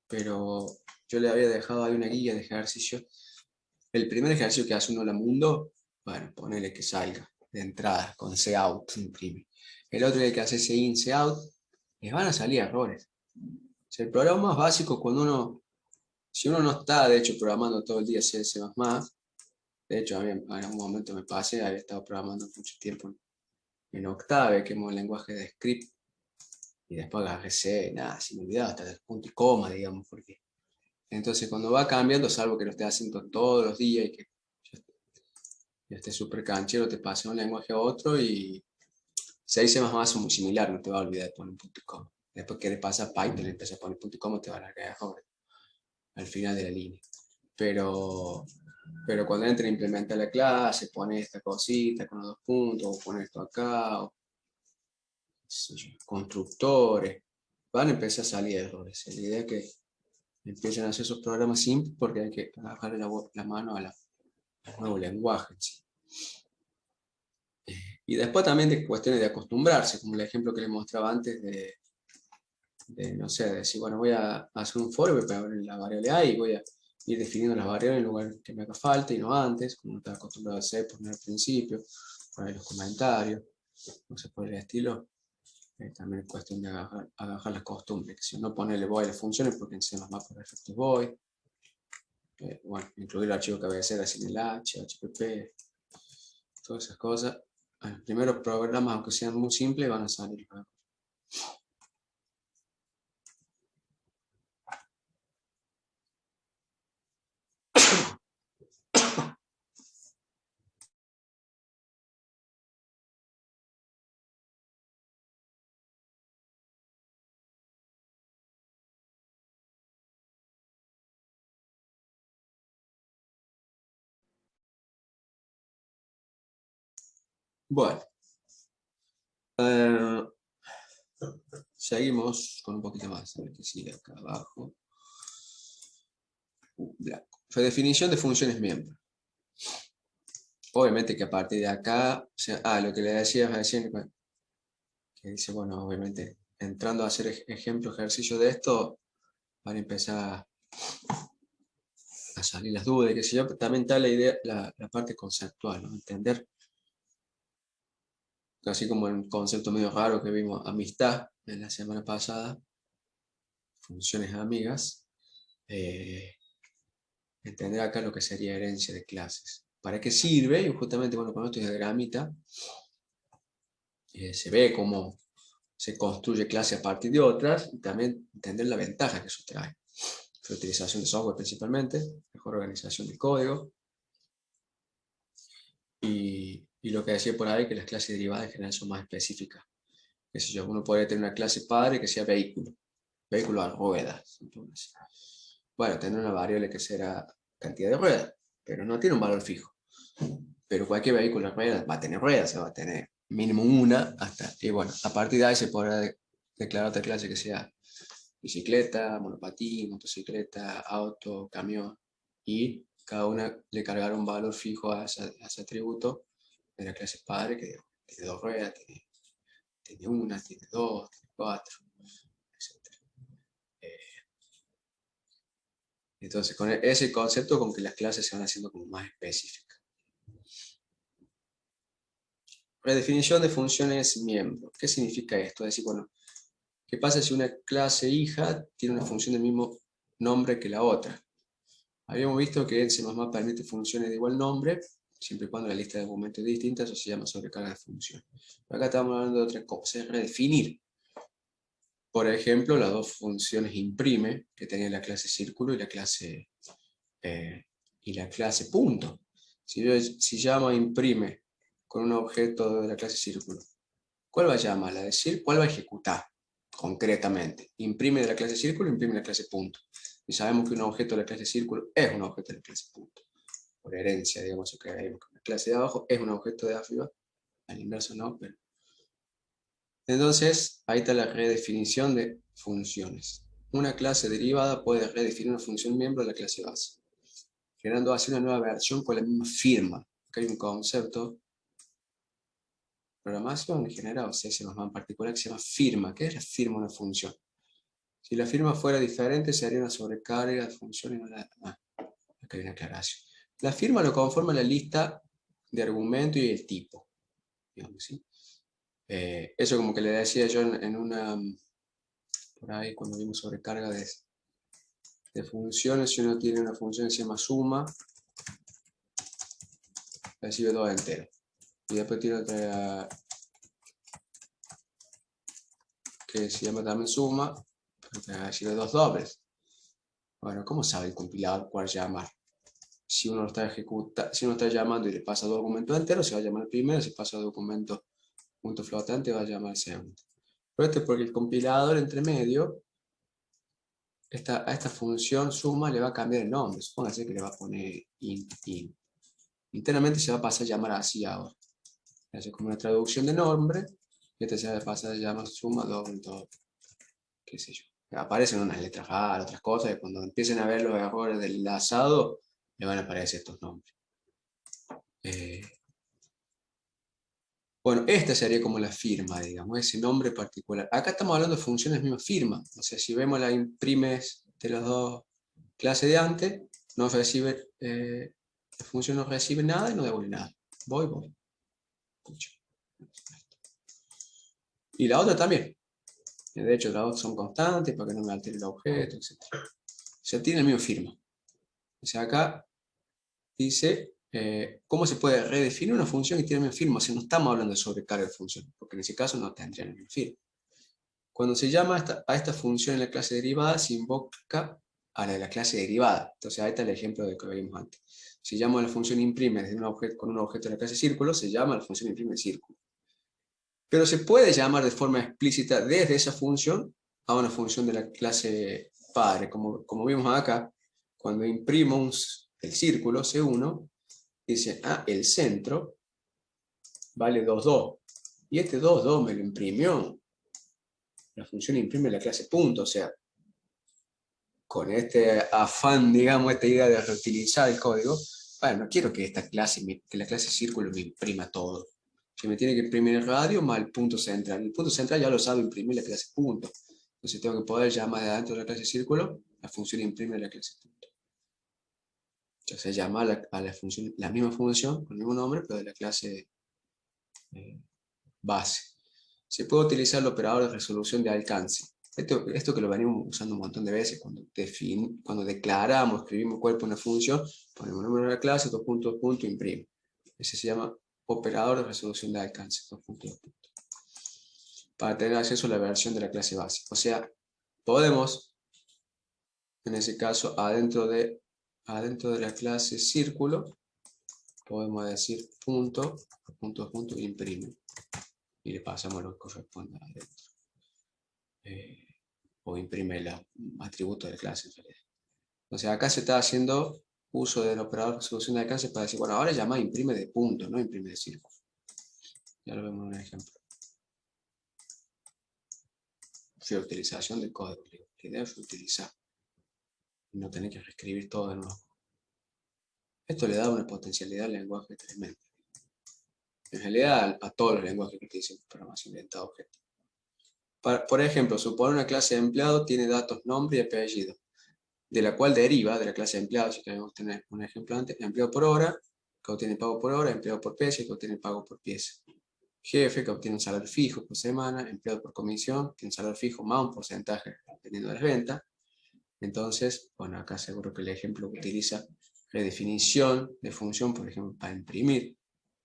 pero yo le había dejado ahí una guía de ejercicio. El primer ejercicio que hace uno en la mundo, bueno, ponele que salga de entrada, con cout, imprime. El otro que hace in, out, les van a salir errores. O sea, el programa más básico cuando si uno no está, de hecho, programando todo el día C++, de hecho, a mí en algún momento me pasé, había estado programando mucho tiempo en Octave, que es un lenguaje de script, y después agarré C, nada, se me olvidaba hasta el punto y coma, digamos, porque entonces cuando va cambiando, salvo que lo esté haciendo todos los días y que ya esté súper canchero, te pasa un lenguaje a otro y C y C++ son muy similares, no te va a olvidar de poner un punto y coma. Después que le pasa a Python, le empieza a poner punto y coma, te va a largar errores al final de la línea. Pero cuando entra a implementar la clase, pone esta cosita con los dos puntos, o pone esto acá, o constructores, van a empezar a salir errores. La idea es que empiecen a hacer esos programas simples porque hay que bajarle la mano al nuevo lenguaje. ¿Sí? Y después también de cuestiones de acostumbrarse, como el ejemplo que les mostraba antes no sé, de decir, bueno, voy a hacer un for, voy a poner la variable A y voy a ir definiendo las variables en lugar que me haga falta y no antes, como no estaba acostumbrado a hacer, poner al principio, poner los comentarios, no sé, por el estilo. También es cuestión de agarrar las costumbres, que si no ponerle void a las funciones, porque en C++ por defecto es void. Bueno, incluir el archivo cabecera sin el H, HPP, todas esas cosas. Los primeros programas, aunque sean muy simples, van a salir. Bueno, seguimos con un poquito más. A ver qué sigue acá abajo. Blanco. Definición de funciones miembro. Obviamente que a partir de acá, o sea, lo que le decía recién, que dice, bueno, obviamente, entrando a hacer ejemplos, ejercicios de esto, van a empezar a salir las dudas, y qué sé yo, también está la idea, la parte conceptual, ¿no? Entender, así como el concepto medio raro que vimos, amistad, en la semana pasada, funciones amigas, entender acá lo que sería herencia de clases. ¿Para qué sirve? Y justamente, bueno, con este diagramita, se ve cómo se construye clase a partir de otras, y también entender la ventaja que eso trae. La utilización de software principalmente, mejor organización del código, y lo que decía por ahí, que las clases derivadas en general son más específicas. Qué sé yo, uno podría tener una clase padre que sea vehículo a ruedas. Entonces, bueno, tener una variable que será cantidad de ruedas, pero no tiene un valor fijo. Pero cualquier vehículo a ruedas va a tener ruedas, se va a tener mínimo una, y bueno, a partir de ahí se podrá declarar otra clase que sea bicicleta, monopatín, motocicleta, auto, camión, y cada una le cargará un valor fijo a ese atributo de la clase padre, que tiene dos ruedas, tiene una, tiene dos, tiene cuatro, etc. Entonces, con ese concepto, como que las clases se van haciendo como más específicas. Redefinición de funciones miembro. ¿Qué significa esto? Es decir, bueno, ¿qué pasa si una clase hija tiene una función del mismo nombre que la otra? Habíamos visto que en C++ permite funciones de igual nombre, siempre y cuando la lista de argumentos es distinta, eso se llama sobrecarga de función. Pero acá estamos hablando de otra cosa, es redefinir por ejemplo, las dos funciones imprime que tenía la clase círculo y la clase punto. Si llamo a imprime con un objeto de la clase círculo, ¿cuál va a llamar? ¿Cuál va a ejecutar concretamente? Imprime de la clase círculo, imprime de la clase punto. Y sabemos que un objeto de la clase círculo es un objeto de la clase punto. Por herencia, digamos, que la clase de abajo es un objeto de arriba, al inverso no, pero... Entonces, ahí está la redefinición de funciones. Una clase derivada puede redefinir una función miembro de la clase base, generando así una nueva versión con la misma firma. Acá hay un concepto programación en general, o sea, C++ en particular, que se llama firma. ¿Qué es la firma de una función? Si la firma fuera diferente, sería una sobrecarga de función y no la... acá hay una aclaración. La firma lo conforma la lista de argumentos y el tipo, digamos, ¿sí? Eso como que le decía yo en una... por ahí, cuando vimos sobrecarga de funciones, si uno tiene una función que se llama suma, recibe dos enteros. Y después tiene otra que se llama también suma, que recibe dos dobles. Bueno, ¿cómo sabe el compilador cuál llamar? Si uno está llamando y le pasa dos argumentos enteros, se va a llamar el primero, si pasa documento punto flotante, va a llamar el segundo. Pero esto es porque el compilador entre medio, a esta función suma le va a cambiar el nombre. Supóngase que le va a poner int. Internamente se va a pasar a llamar así ahora. Hace como una traducción de nombre, y este se va a pasar a llamar suma doble, qué sé yo. Aparecen unas letras raras, otras cosas, y cuando empiecen a ver los errores del enlazado, le van a aparecer estos nombres. Bueno, esta sería como la firma, digamos, ese nombre particular. Acá estamos hablando de funciones misma firma. O sea, si vemos las imprimes de las dos clases de antes, no recibe, la función no recibe nada y no devuelve nada. Voy. Escucha. Y la otra también. De hecho, las dos son constantes para que no me altere el objeto, etc. O sea, tiene la misma firma. O sea, acá dice cómo se puede redefinir una función que tiene la misma firma. O sea, no estamos hablando de sobrecarga de función, porque en ese caso no tendría la misma firma. Cuando se llama a esta función en la clase derivada, se invoca a la de la clase derivada. Entonces, ahí está el ejemplo de que vimos antes. Si llamo a la función imprime desde con un objeto de la clase círculo, se llama a la función imprime círculo. Pero se puede llamar de forma explícita desde esa función a una función de la clase padre. Como vimos acá, cuando imprimo el círculo C1, dice, el centro vale 2,2. Y este 2,2 me lo imprimió la función imprime la clase punto. O sea, con este afán, digamos, esta idea de reutilizar el código, bueno, no quiero que la clase círculo me imprima todo. Si me tiene que imprimir el radio más el punto central. El punto central ya lo sabe imprimir la clase punto. Entonces tengo que poder llamar de adentro de la clase círculo la función imprime la clase punto. Entonces llama a la función, la misma función, con el mismo nombre, pero de la clase base. Se puede utilizar el operador de resolución de alcance. Esto que lo venimos usando un montón de veces, cuando declaramos, escribimos cuerpo una función, ponemos el número de la clase, dos puntos, imprime. Ese se llama operador de resolución de alcance, dos puntos. Para tener acceso a la versión de la clase base. O sea, podemos, en ese caso, adentro de la clase círculo, podemos decir punto, imprime. Y le pasamos lo que corresponde adentro. O imprime el atributo de la clase en realidad. Entonces acá se está haciendo uso del operador de resolución de alcance para decir, bueno, ahora llama imprime de punto, no imprime de círculo. Ya lo vemos en un ejemplo. Reutilización del código. La idea es reutilizar. Y no tener que reescribir todo de nuevo. Esto le da una potencialidad al lenguaje tremenda. En realidad a todos los lenguajes que utilizan programación orientada a objetos. Por ejemplo, supone una clase de empleado tiene datos nombre y apellido, de la cual deriva de la clase de empleado, si queremos tener un ejemplo antes, empleo por hora, que obtiene pago por hora, empleo por pieza, que obtiene pago por pieza. Jefe, que obtiene un salario fijo por semana, empleado por comisión, tiene un salario fijo más un porcentaje dependiendo de las ventas. Entonces, bueno, acá seguro que el ejemplo que utiliza redefinición de función, por ejemplo, para imprimir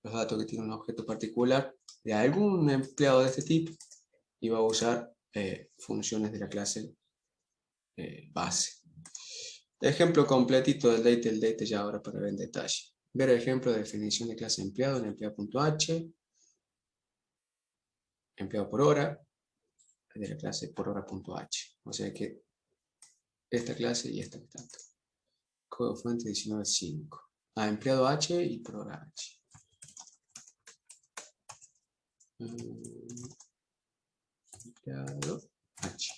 los datos que tiene un objeto particular de algún empleado de este tipo, y va a usar funciones de la clase base. Ejemplo completito del date, el date ya ahora para ver en detalle. Ver el ejemplo de definición de clase empleado en empleado.h, empleado por hora, de la clase por hora.h. O sea que esta clase y esta tanto. Código fuente 19.5. Empleado H y por hora H. Empleado H.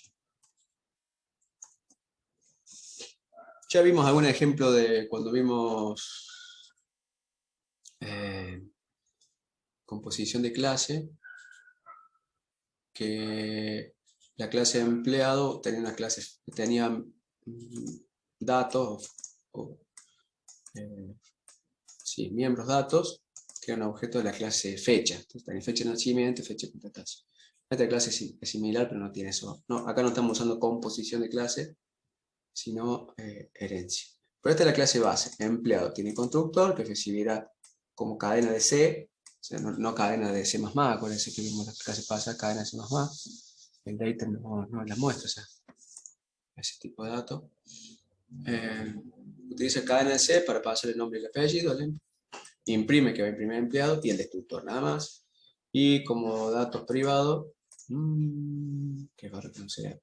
Ya vimos algún ejemplo de cuando vimos composición de clase, que la clase de empleado tenía una clase, tenía datos sí, miembros datos, que eran objeto de la clase fecha. Entonces tenía fecha de nacimiento, fecha de contratación. Esta clase es similar, pero no tiene eso. No, acá no estamos usando composición de clase, sino herencia. Pero esta es la clase base. Empleado tiene constructor que recibirá como cadena de C, o sea, no cadena de C++, acuérdense que vimos la clase pasada, cadena de C++. El data no la muestra, o sea, ese tipo de datos. Utiliza cadena de C para pasar el nombre y el apellido, imprime que va a imprimir el empleado y el destructor, nada más. Y como datos privados, que va a reconocer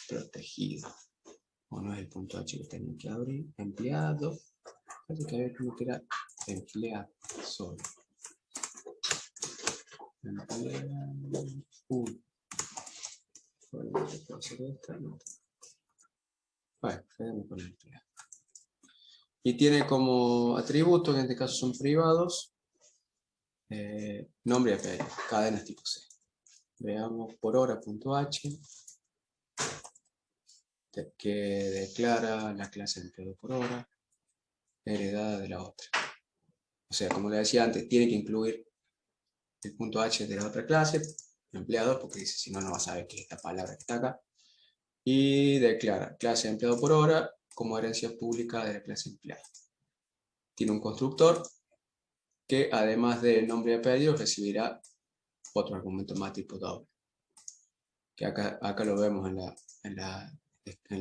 protegido. O no es el punto H que tenía que abrir. Empleado. Parece que había como que era empleado solo. Empleado. Bueno, quedemos con empleado. Y tiene como atributos, que en este caso son privados, nombre y apellido, cadenas tipo C. Veamos por hora.h, que declara la clase de empleado por hora, heredada de la otra. O sea, como le decía antes, tiene que incluir el punto H de la otra clase, empleado, porque dice, si no, no va a saber qué es esta palabra que está acá. Y declara clase de empleado por hora como herencia pública de la clase empleado. Tiene un constructor que además de nombre y apellido recibirá otro argumento más tipo doble. Que acá lo vemos en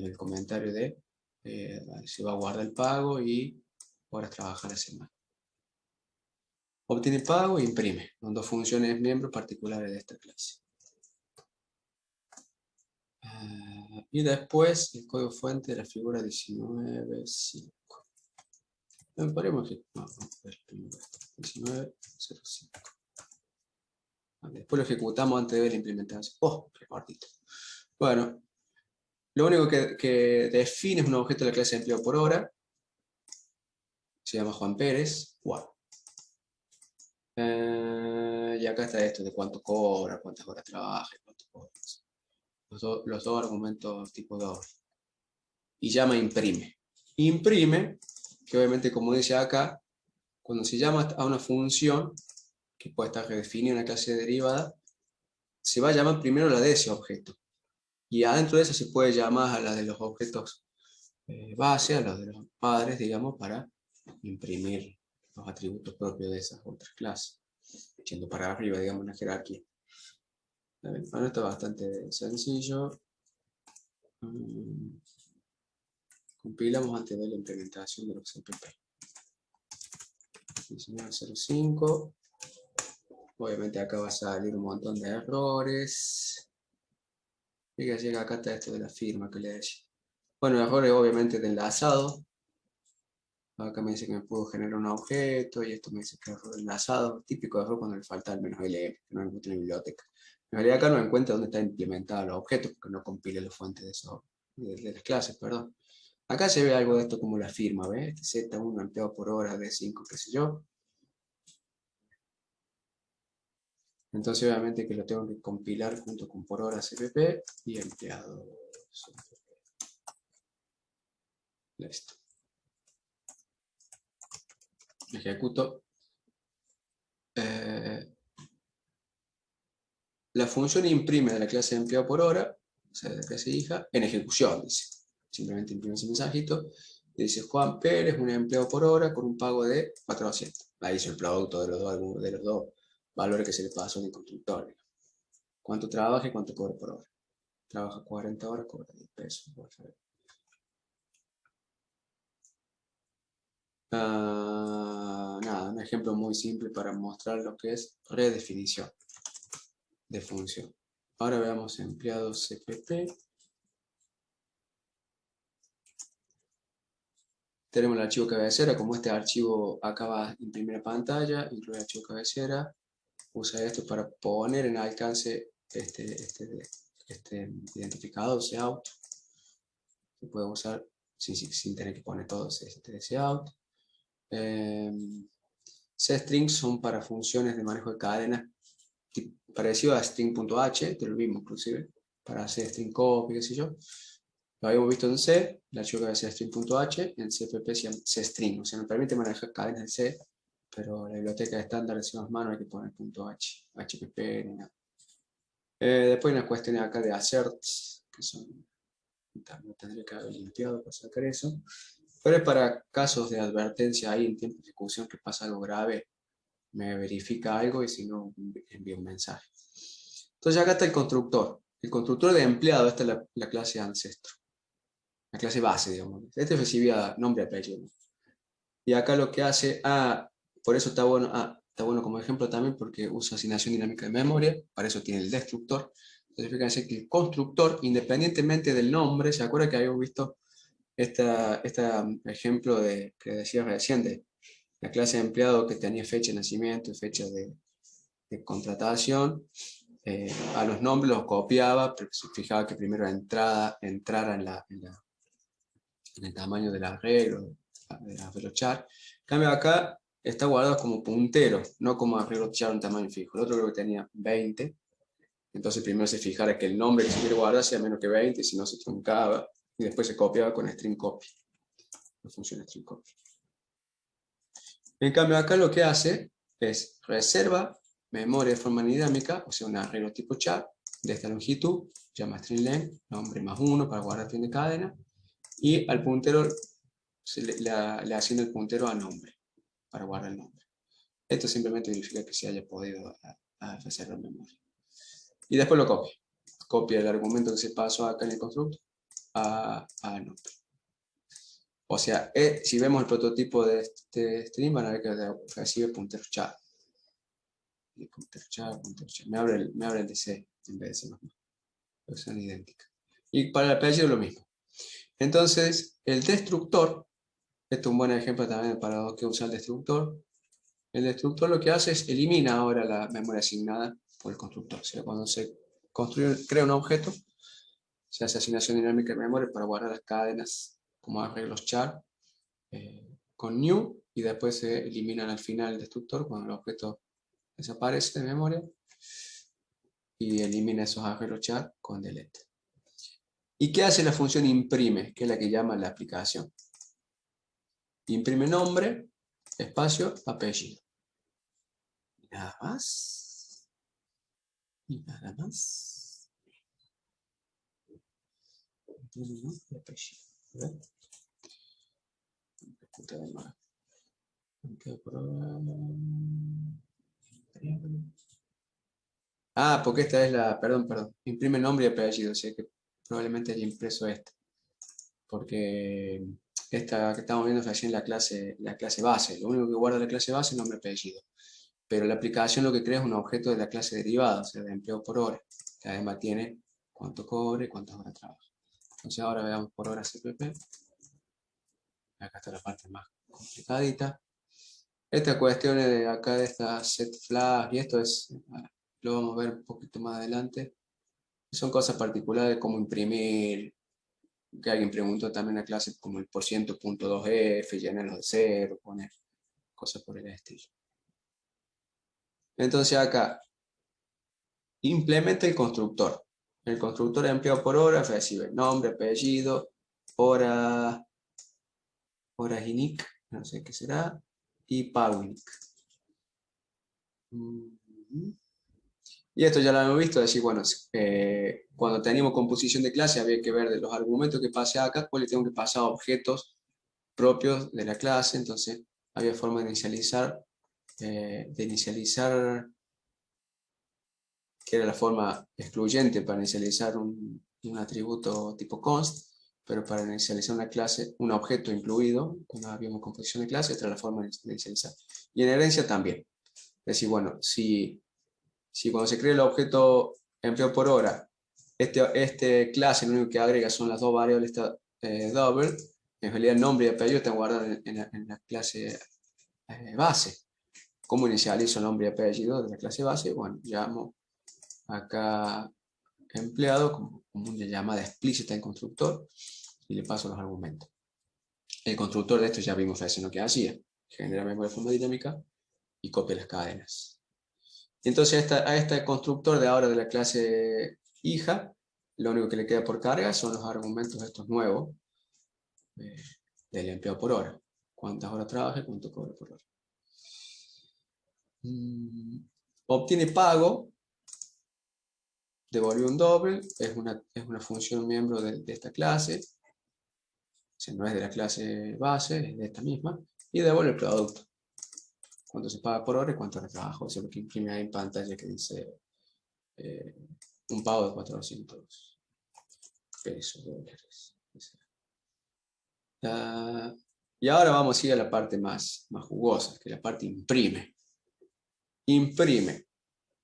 el comentario de se va a guardar el pago y horas trabajar la semana. Obtiene pago e imprime. Son dos funciones miembros particulares de esta clase. Y después el código fuente de la figura 19.5. Podríamos decir, no, vamos a ver primero esto. 19.05. Después lo ejecutamos antes de ver la implementación. ¡Oh! ¡Qué cortito! Bueno, lo único que define es un objeto de la clase de empleo por hora. Se llama Juan Pérez. Wow. Y acá está esto de cuánto cobra, cuántas horas trabaja, cuánto cobra. Los dos argumentos tipo doble. Y llama imprime. Imprime, que obviamente como dice acá, cuando se llama a una función, que puede estar redefinida en una clase derivada, se va a llamar primero la de ese objeto. Y adentro de eso se puede llamar a la de los objetos base, a los de los padres, digamos, para imprimir los atributos propios de esas otras clases. Yendo para arriba, digamos, en la jerarquía. Bueno, esto es bastante sencillo. Compilamos antes de la implementación de los CPP. 19.05. Obviamente acá va a salir un montón de errores. Fíjense que acá está esto de la firma que le decía. Bueno, errores obviamente de enlazado. Acá me dice que me puedo generar un objeto y esto me dice que error de enlazado. Típico error cuando le falta el "-lm", que no encuentra en la biblioteca. En realidad acá no encuentra dónde están implementados los objetos porque no compile las fuentes de las clases, perdón. Acá se ve algo de esto como la firma, ¿ves? Z1 empleado por hora, D5, qué sé yo. Entonces obviamente que lo tengo que compilar junto con por hora CPP y empleado CPP. Listo. Ejecuto. La función imprime de la clase de empleado por hora, o sea, de la clase hija, en ejecución, dice. Simplemente imprime ese mensajito. Y dice Juan Pérez, un empleado por hora con un pago de 400. Ahí hizo el producto de los dos valores que se le pasó en el constructor. cuánto trabaja y cuánto cobra por hora. Trabaja 40 horas, cobra 10 pesos. Nada, un ejemplo muy simple para mostrar lo que es redefinición de función. Ahora veamos empleados CPP. Tenemos el archivo cabecera, como este archivo acaba en primera pantalla, incluye el archivo cabecera. Usa esto para poner en alcance este identificador, cout. Se puede usar sin tener que poner todo cout. CStrings son para funciones de manejo de cadenas, parecido a string.h, te lo mismo inclusive, para hacer string copy, qué sé yo. Lo habíamos visto en C, el archivo que va a ser string.h, en CPP se llama CString, o sea, me permite manejar cadenas de C, pero la biblioteca estándar de C++ no hay que poner .h, HPP ni nada. Después hay unas cuestiones acá de asserts, que son, no tendría que haber limpiado para sacar eso, pero es para casos de advertencia ahí en tiempo de ejecución que pasa algo grave, me verifica algo y si no, envía un mensaje. Entonces acá está el constructor. El constructor de empleado, esta es la clase ancestro. La clase base, digamos. Este recibía nombre y apellido. Y acá lo que hace, por eso está bueno como ejemplo también porque usa asignación dinámica de memoria, para eso tiene el destructor. Entonces fíjense que el constructor, independientemente del nombre, ¿se acuerda que habíamos visto este ejemplo que decía recién de la clase de empleado que tenía fecha de nacimiento y fecha de contratación? A los nombres los copiaba, pero se fijaba que primero entrara en el tamaño del arreglo, de la velochar. En cambio acá está guardado como puntero, no como arreglo char un tamaño fijo. El otro creo que tenía 20, entonces primero se fijara que el nombre que se quiere guardar sea menos que 20, si no se truncaba, y después se copiaba con string copy. No funciona string copy. En cambio acá lo que hace es reserva memoria de forma dinámica, o sea un arreglo tipo char, de esta longitud, llama string length, nombre más 1 para guardar fin de cadena, y al puntero le asigna el puntero a nombre, para guardar el nombre. Esto simplemente verifica que se haya podido reservar memoria. Y después lo copia. Copia el argumento que se pasó acá en el constructor a nombre. O sea, si vemos el prototipo de este string, van a ver que recibe puntero char. Puntero char. Me abre el de C en vez de C++. Pues son idénticas. Y para el apellido lo mismo. Entonces, el destructor, esto es un buen ejemplo también para qué usar el destructor. El destructor lo que hace es elimina ahora la memoria asignada por el constructor. O sea, cuando se crea un objeto, se hace asignación dinámica de memoria para guardar las cadenas como arreglos char con new, y después se eliminan al final el destructor cuando el objeto desaparece de memoria, y elimina esos arreglos char con delete. ¿Y qué hace la función imprime? Que es la que llama la aplicación. Imprime nombre, espacio, apellido. Nada más. Y nada más. Nombre, apellido. Porque esta es perdón. Imprime nombre y apellido, o sea que probablemente haya impreso esta. Porque esta que estamos viendo es la clase base. Lo único que guarda la clase base es nombre y apellido. Pero la aplicación lo que crea es un objeto de la clase derivada, o sea, de empleo por hora, que además tiene cuánto cobre y cuántas horas trabaja. Entonces ahora veamos por hora CPP. Acá está la parte más complicadita. Esta cuestión de acá de esta set flag y esto lo vamos a ver un poquito más adelante. Son cosas particulares como imprimir, que alguien preguntó también en la clase como el %.2f, llenarlo de 0, poner cosas por el estilo. Entonces acá implementa el constructor. El constructor empleado por hora recibe nombre, apellido, hora INIC, no sé qué será, y PAWINIC. Y esto ya lo hemos visto, es decir, bueno, cuando teníamos composición de clase había que ver de los argumentos que pasé acá, cuáles tengo que pasar a objetos propios de la clase, entonces había forma de inicializar que era la forma excluyente para inicializar un atributo tipo const, pero para inicializar una clase, un objeto incluido, cuando habíamos composición de clase, esta era la forma de inicializar. Y en herencia también. Es decir, bueno, si cuando se crea el objeto empleo por hora, este clase lo único que agrega son las dos variables double, en realidad el nombre y apellido están guardados en la clase base. ¿Cómo inicializo el nombre y apellido de la clase base? Bueno, llamo acá empleado como una llamada explícita en constructor y le paso los argumentos. El constructor de esto ya vimos recién lo que hacía. Genera memoria de forma dinámica y copia las cadenas. Entonces a este constructor de ahora de la clase hija, lo único que le queda por carga son los argumentos estos nuevos del empleo por hora. Cuántas horas trabaja y cuánto cobra por hora. Obtiene pago, devuelve un doble, es una función miembro de esta clase, o sea, no es de la clase base, es de esta misma, y devuelve el producto. Cuánto se paga por hora y cuánto hora trabajo. Eso es lo que imprime ahí en pantalla que dice un pago de 400 pesos, dólares. Y ahora vamos a ir a la parte más jugosa, que es la parte imprime. Imprime.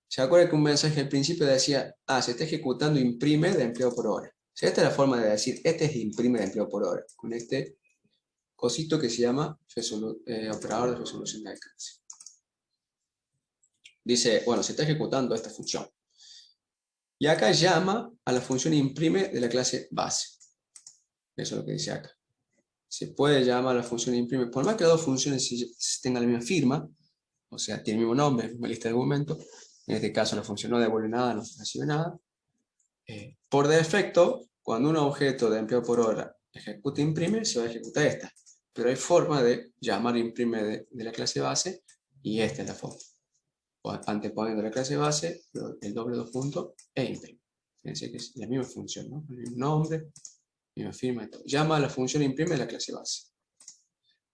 ¿Se acuerdan que un mensaje al principio decía, se está ejecutando imprime de empleo por hora? O sea, esta es la forma de decir, este es imprime de empleo por hora, con este cosito que se llama operador de resolución de alcance. Dice, bueno, se está ejecutando esta función. Y acá llama a la función imprime de la clase base. Eso es lo que dice acá. Se puede llamar a la función imprime, por más que las dos funciones tengan la misma firma, o sea, tienen el mismo nombre, la misma lista de argumentos. En este caso la función no devuelve nada, no recibe nada. Por defecto, cuando un objeto de empleo por hora ejecuta imprime, se va a ejecutar esta. Pero hay forma de llamar imprime de la clase base, y esta es la forma. Anteponiendo la clase base, el doble dos puntos, e imprime. Fíjense que es la misma función, ¿no? El mismo nombre, misma firma y todo. Llama a la función imprime de la clase base.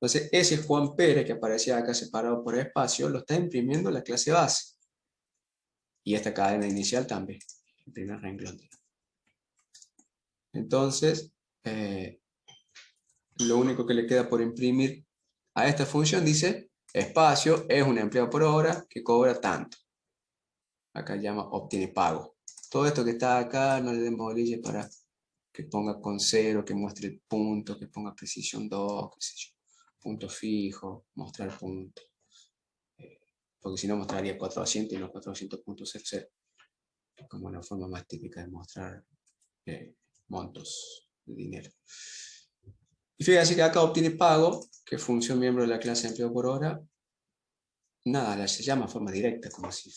Entonces, ese Juan Pérez que aparecía acá separado por espacio, lo está imprimiendo la clase base. Y esta cadena inicial también, el primer renglón. Entonces, lo único que le queda por imprimir a esta función dice, espacio es un empleado por hora que cobra tanto. Acá llama obtiene pago. Todo esto que está acá, no le den bolilla para que ponga con cero, que muestre el punto, que ponga precisión 2, qué sé yo. Punto fijo, mostrar punto. Porque si no mostraría 400 y no 400.00. Como una forma más típica de mostrar montos de dinero. Y fíjense que acá obtiene pago, que es función miembro de la clase empleo por hora. Nada, se llama forma directa, como si,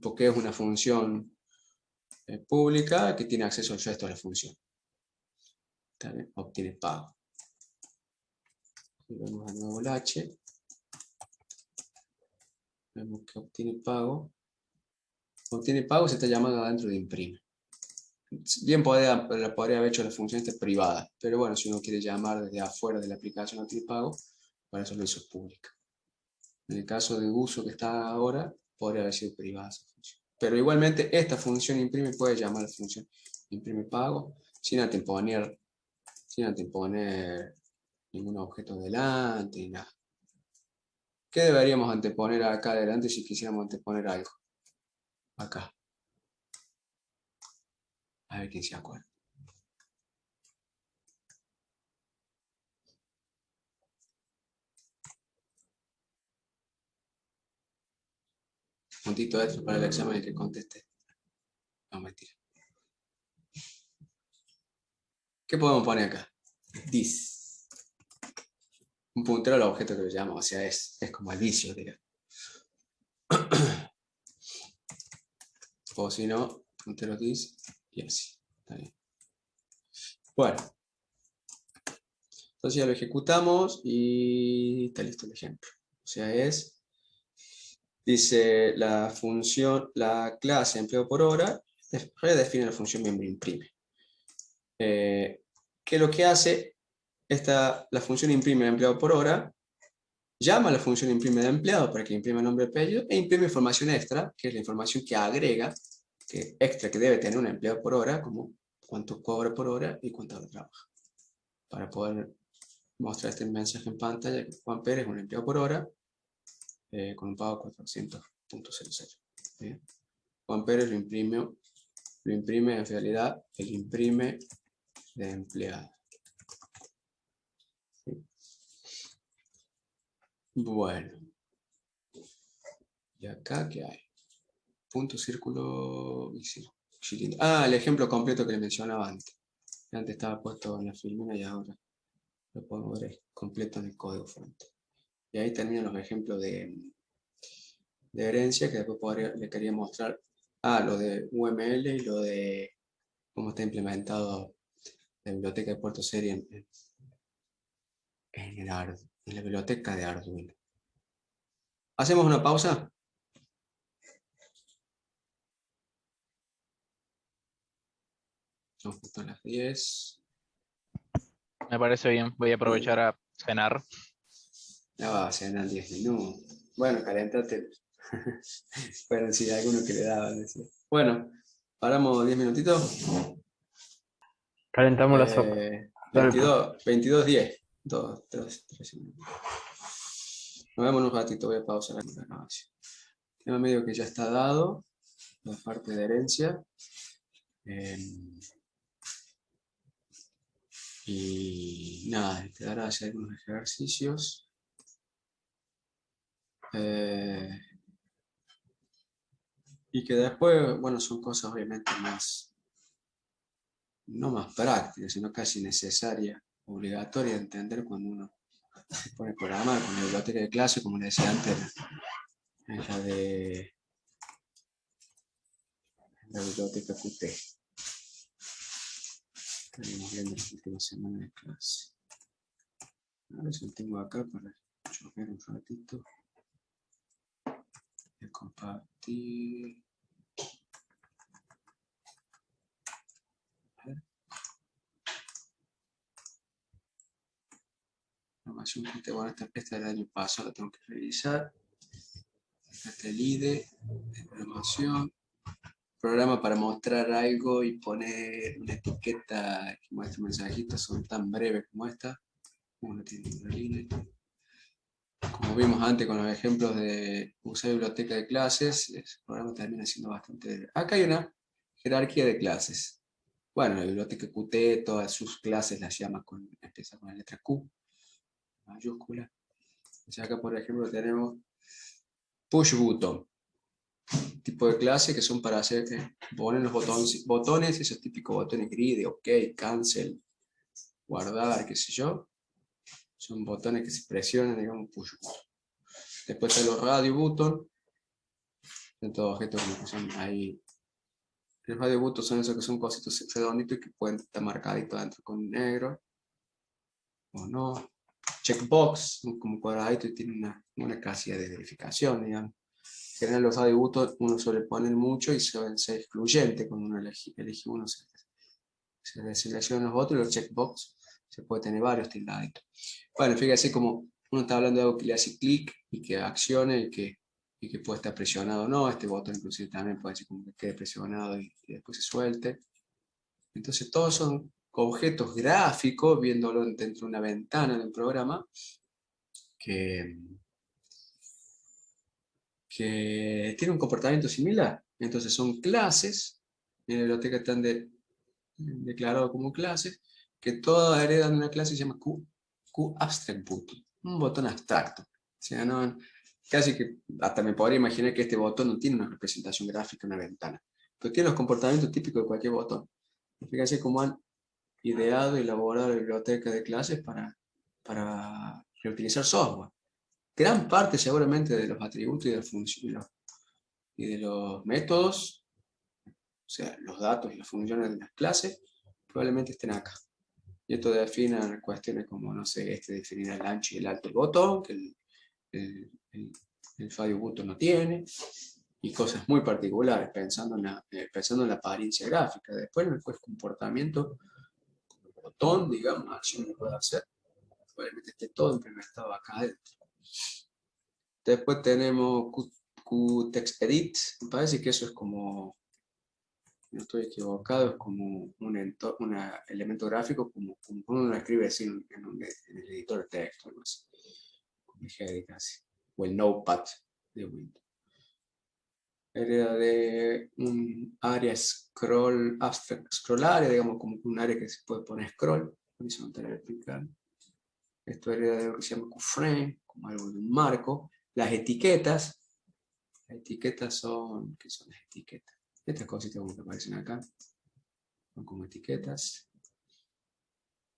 porque es una función pública que tiene acceso al resto de la función. ¿Está bien? Obtiene pago. Y vemos de nuevo el H. Vemos que obtiene pago. Obtiene pago se está llamando adentro de imprime. Bien podría haber hecho la función esta privada, pero bueno, si uno quiere llamar desde afuera de la aplicación obtiene pago, para eso lo hizo pública. En el caso de uso que está ahora, podría haber sido privada esa función. Pero igualmente esta función imprime puede llamar a la función imprime pago sin anteponer ningún objeto delante ni nada. ¿Qué deberíamos anteponer acá adelante si quisiéramos anteponer algo? Acá. A ver quién se acuerda. Puntito extra para el examen que conteste. No, mentira. ¿Qué podemos poner acá? This. Un puntero al objeto que lo llamamos, o sea, es como el vicio, digamos. O si no, puntero this y así. Está bien. Bueno. Entonces ya lo ejecutamos y está listo el ejemplo. O sea, dice la función, la clase empleo por hora, redefine la función miembro imprime. Que lo que hace la función imprime de empleado por hora, llama a la función imprime de empleado para que imprima el nombre y apellido, e imprime información extra, que es la información que agrega extra que debe tener un empleado por hora, como cuánto cobra por hora y cuánto hora trabaja. Para poder mostrar este mensaje en pantalla, que Juan Pérez es un empleado por hora, con un pago de 400.00. ¿Bien? Juan Pérez lo imprime en realidad, el imprime de empleado. ¿Sí? Bueno. ¿Y acá qué hay? Punto, círculo y cilindro. Ah, el ejemplo completo que le mencionaba antes. Antes estaba puesto en la filmina y ahora lo podemos ver completo en el código fuente. Y ahí terminan los ejemplos de herencia que después le quería mostrar. Ah, lo de UML y lo de cómo está implementado la biblioteca de puerto serie en la biblioteca de Arduino. ¿Hacemos una pausa? Son justo las 10. Me parece bien. Voy a aprovechar a cenar. Ya va a cenar 10 minutos. Bueno, calentate. Bueno, si hay alguno que le daba. Bueno, paramos 10 minutitos. Calentamos la sopa. Dale, pues. 22:10. 2, 3, 3 minutos. Nos vemos en un ratito, voy a pausar la grabación. El tema medio que ya está dado, la parte de herencia. Y nada, te dará hacer algunos ejercicios. Y que después, bueno, son cosas obviamente no más prácticas, sino casi necesarias, obligatorias de entender cuando uno se pone a programar con la biblioteca de clase, como le decía antes, en la biblioteca Qt. Estaremos viendo las últimas semanas de clase. A ver si lo tengo acá para chocar un ratito. Voy a compartir. A ver. Información que bueno, esta del año pasado la tengo que revisar. Este el IDE de programación. Programa para mostrar algo y poner una etiqueta que muestre mensajitos, son tan breves como esta. Uno tiene una línea. Como vimos antes con los ejemplos de usar biblioteca de clases, el programa termina siendo bastante... Acá hay una jerarquía de clases. Bueno, la biblioteca Qt, todas sus clases las llama empieza con la letra Q, mayúscula. O sea, acá por ejemplo tenemos push button, tipo de clase que son para hacer, poner los botones, esos típicos botones gris de OK, cancel, guardar, qué sé yo. Son botones que se presionan, digamos, push button. Después están los radio button, son todos objetos que son ahí. Los radio button son esos que son cositos redonditos y que pueden estar marcaditos adentro con negro o no. Checkbox, como cuadradito y tiene una casilla de verificación, digamos. En general los radio button uno suele poner mucho y suelen ser excluyentes cuando uno elige uno. Se seleccionan los otros y los checkbox se puede tener varios tildaditos. Bueno, fíjate como uno está hablando de algo que le hace clic y que accione y que puede estar presionado o no. Este botón inclusive también puede ser como que quede presionado y después se suelte. Entonces todos son objetos gráficos, viéndolo dentro de una ventana de un programa, que tiene un comportamiento similar. Entonces son clases, en la biblioteca están declarados como clases, que todas heredan de una clase que se llama QAbstract button, un botón abstracto. O sea, casi que hasta me podría imaginar que este botón no tiene una representación gráfica en una ventana, pero tiene los comportamientos típicos de cualquier botón. Fíjense cómo han ideado y elaborado la biblioteca de clases para reutilizar software. Gran parte seguramente de los atributos y de los métodos, o sea, los datos y las funciones de las clases, probablemente estén acá. Y esto define cuestiones como, no sé, definirá el ancho y el alto del botón, que el fallo button no tiene, y cosas muy particulares, pensando en la apariencia gráfica. Después, en el comportamiento, el botón, digamos, acción que puede hacer, probablemente esté todo implementado acá adentro. Después tenemos QTextEdit, me parece que eso es como no estoy equivocado, es como un elemento gráfico, como uno lo escribe así en el editor de texto, algo así, como el header casi, o el notepad de Windows. Hereda de un área scroll área, digamos, como un área que se puede poner scroll, horizontal y vertical. Esto hereda de lo que se llama QFrame, como algo de un marco. Las etiquetas son, ¿qué son las etiquetas? Estas cositas como que aparecen acá, son como etiquetas.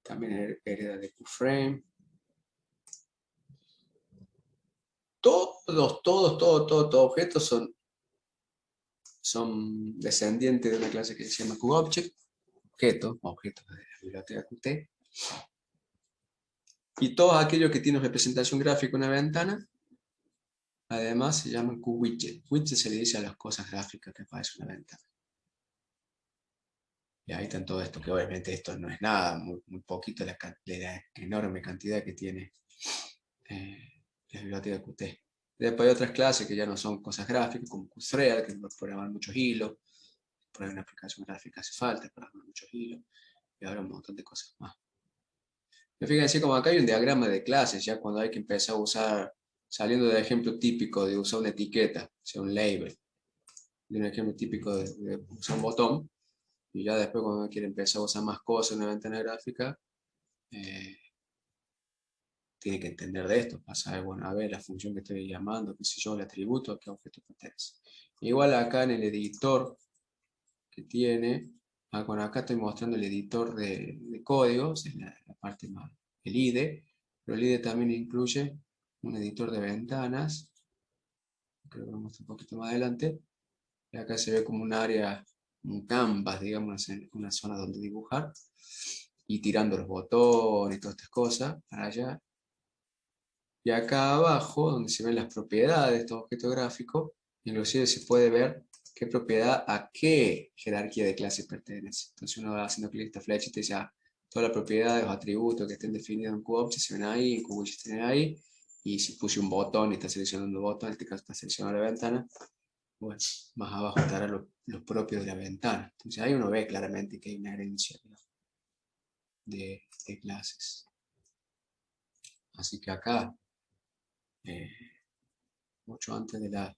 También hereda de QFrame. Todos objetos son descendientes de una clase que se llama QObject, objetos de la biblioteca Qt. Y todo aquello que tiene representación gráfica en una ventana, además se llaman QWidget. Widget se le dice a las cosas gráficas que aparecen en una ventana. Y ahí están todo esto, que obviamente esto no es nada, muy poquito la enorme cantidad que tiene la biblioteca Qt. Después hay otras clases que ya no son cosas gráficas, como QThread, que puede programar muchos hilos. Por ahí una aplicación gráfica hace falta para programar muchos hilos. Y ahora un montón de cosas más. Fíjense como acá hay un diagrama de clases, ya cuando hay que empezar a usar, saliendo del ejemplo típico de usar una etiqueta, o sea, un label, de un ejemplo típico de usar un botón, y ya después cuando uno quiere empezar a usar más cosas en una ventana gráfica, tiene que entender de esto, para saber, bueno, a ver la función que estoy llamando, qué sé yo, el atributo, a qué objeto pertenece. Igual acá en el editor que tiene, bueno, acá estoy mostrando el editor de códigos, es la parte más, el IDE, pero el IDE también incluye un editor de ventanas, creo que lo muestro un poquito más adelante, y acá se ve como un área, un canvas, digamos, una zona donde dibujar, y tirando los botones y todas estas cosas para allá. Y acá abajo, donde se ven las propiedades de estos objetos gráficos, inclusive se puede ver qué propiedad a qué jerarquía de clase pertenece. Entonces uno va haciendo clic esta flechita y dice, todas las propiedades o atributos que estén definidos en QObject se ven ahí, en QWidget se ven ahí, y si puse un botón y está seleccionando un botón, en este caso está seleccionando la ventana, bueno, más abajo estará lo propio de la ventana. Entonces ahí uno ve claramente que hay una herencia de clases. Así que acá, mucho antes de la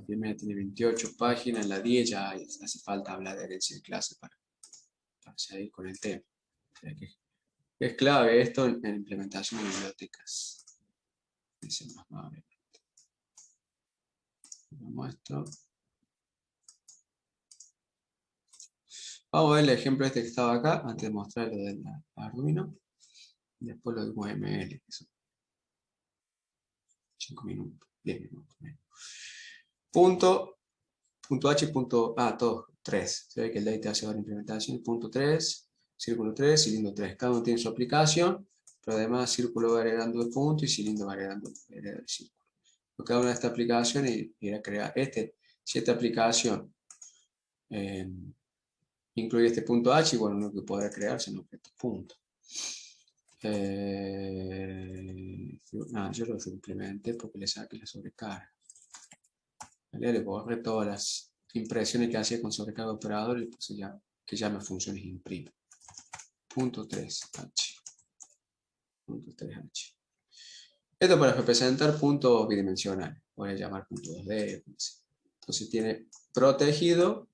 primera tiene 28 páginas, en la 10 ya hace falta hablar de herencia de clase para seguir con el tema. O sea que es clave esto en implementación de bibliotecas. Lo muestro. Vamos a ver el ejemplo este que estaba acá, antes de mostrar lo del Arduino. Y después lo del UML, que son 5 minutos, 10 minutos. Punto H, todos 3. Se ve que el date hace la implementación. Punto 3, círculo 3, cilindro 3. Cada uno tiene su aplicación, pero además círculo va agregando el punto y cilindro va agregando el círculo. Por cada una de estas aplicaciones irá a crear si esta aplicación incluye este punto H, bueno, uno que podrá crearse en objeto punto. Yo lo simplemente porque le saqué la sobrecarga. ¿Vale? Le borré todas las impresiones que hacía con sobrecarga de operador y puse ya que llame funciones imprime. Punto 3H. Punto 3H. Esto para representar puntos bidimensionales. Voy a llamar punto 2D. Entonces tiene protegido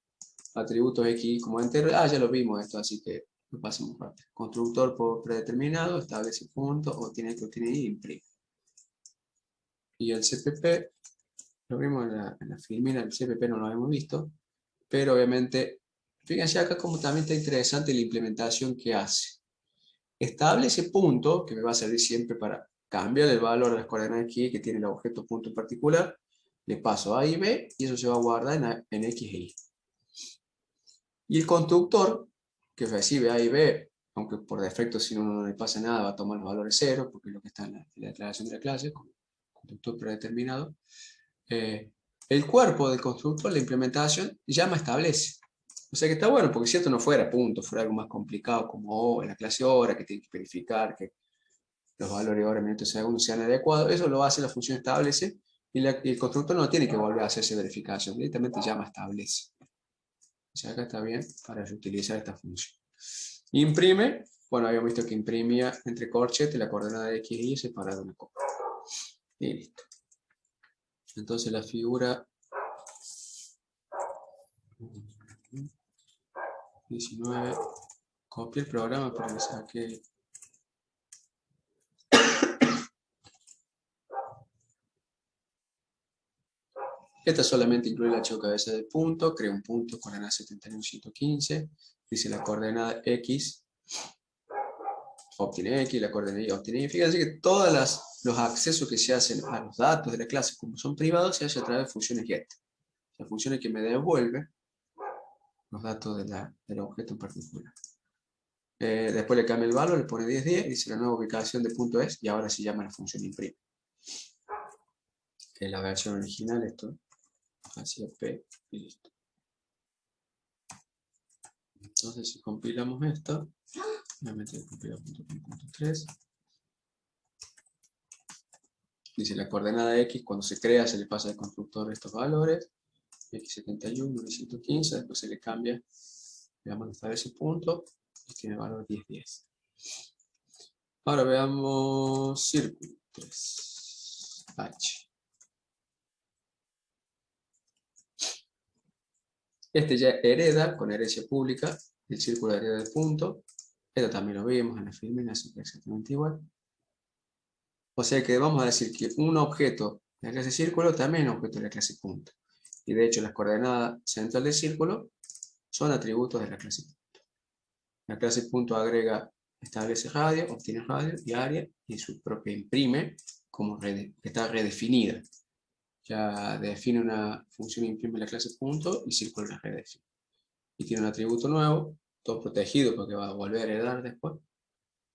atributos X como entero. Ya lo vimos esto, así que lo pasamos rápido. Constructor por predeterminado, establece punto, obtiene y imprime. Y el CPP, lo vimos en la filmina, el CPP no lo habíamos visto, pero obviamente, fíjense acá como también está interesante la implementación que hace. Establece punto, que me va a servir siempre para cambiar el valor de las coordenadas X que tiene el objeto punto en particular, le paso A y B, y eso se va a guardar en X e Y. Y el constructor, que recibe A y B, aunque por defecto si uno no le pasa nada va a tomar los valores 0, porque es lo que está en la declaración de la clase, con constructor predeterminado, el cuerpo del constructor, la implementación, llama establece. O sea que está bueno, porque si esto no fuera punto, fuera algo más complicado como en la clase hora, que tiene que verificar que los valores hora, minutos, segundos sean adecuados, eso lo hace la función establece, y el constructor no tiene que volver a hacer esa verificación, directamente llama establece. sea, acá está bien para reutilizar esta función. Imprime, bueno, habíamos visto que imprimía entre corchetes la coordenada de x y y separada de una coma. Y listo. Entonces la figura 19, copié el programa para que saque. Esta solamente incluye el archivo cabeza de punto, crea un punto, coordenada 71.115, dice la coordenada x, obtiene x, la coordenada y obtiene y. Fíjense que todos los accesos que se hacen a los datos de la clase, como son privados, se hace a través de funciones get. Las funciones que me devuelven los datos del objeto en particular. Después le cambia el valor, le pone 1010, dice la nueva ubicación de punto es, y ahora se llama la función imprime. Que es la versión original, esto hacia P y listo. Entonces si compilamos esto, voy a meter compila.3. Dice la coordenada x, cuando se crea se le pasa al constructor estos valores, x71, 115, después se le cambia, le vamos a establecer ese punto, y tiene el valor 1010. Ahora veamos círculo 3, H. Este ya hereda con herencia pública el círculo de hereda de punto. Esto también lo vimos en la filmina, es exactamente igual. O sea que vamos a decir que un objeto de la clase círculo también es un objeto de la clase punto. Y de hecho las coordenadas central del círculo son atributos de la clase punto. La clase punto agrega, establece radio, obtiene radio y área y su propia imprime como que está redefinida. Ya define una función imprime la clase punto y círculo la redefine. Y tiene un atributo nuevo, todo protegido porque va a volver a heredar después,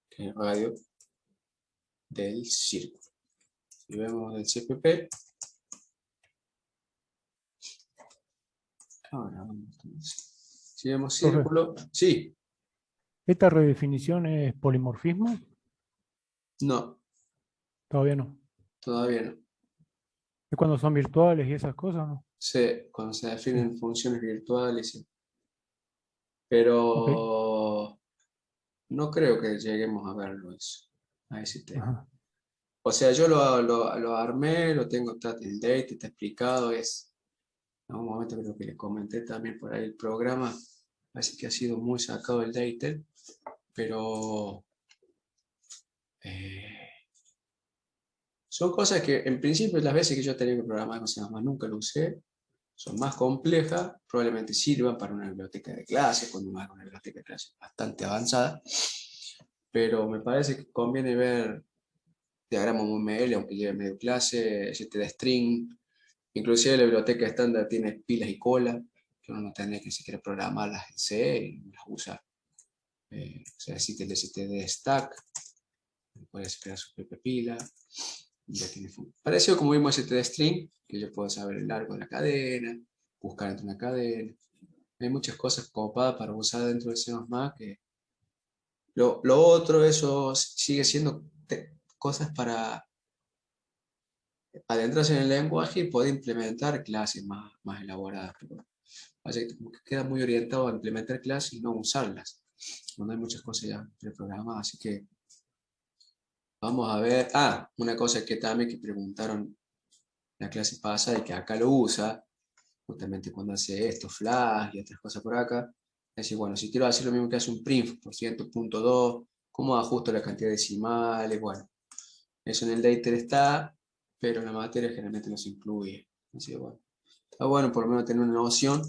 que es el radio del círculo. Si vemos el CPP, ahora vamos a ver. Si vemos Profe, círculo, sí, ¿esta redefinición es polimorfismo? no, Todavía no. todavía no. ¿Es cuando son virtuales y esas cosas, no? Cuando se Sí. definen funciones virtuales, sí. Ok. Pero no creo que lleguemos a verlo eso, a ese tema. Ajá. O sea, yo lo armé, lo tengo, está el date, está explicado, en algún momento creo que le comenté también por ahí el programa, así que ha sido muy sacado el date, pero son cosas que en principio las veces que yo tenía que programar con C++ nunca lo usé, son más complejas, probablemente sirvan para una biblioteca de clases, cuando uno haga una biblioteca de clases bastante avanzada, pero me parece que conviene ver diagrama UML, aunque lleve medio clase, std_string, inclusive la biblioteca estándar tiene pilas y cola, que uno no tendría que siquiera programarlas en C y las usa. O sea, existe el std_stack, puede crear su propia pila. Ya tiene parecido como vimos std_string, que yo puedo saber el largo de la cadena, buscar entre una cadena. Hay muchas cosas copadas para usar dentro de C++, que lo otro, eso sigue siendo cosas para adentrarse en el lenguaje y poder implementar clases más elaboradas. Pero parece que como que queda muy orientado a implementar clases y no usarlas, cuando hay muchas cosas ya preprogramadas. Así que vamos a ver. Una cosa que también que preguntaron la clase pasada y que acá lo usa, justamente cuando hace esto, flash y otras cosas por acá, es decir, bueno, si quiero hacer lo mismo que hace un print por ciento, punto 2, ¿cómo ajusto la cantidad de decimales? Bueno, eso en el data está, pero en la materia generalmente no se incluye. Así que bueno, está bueno por lo menos tener una noción.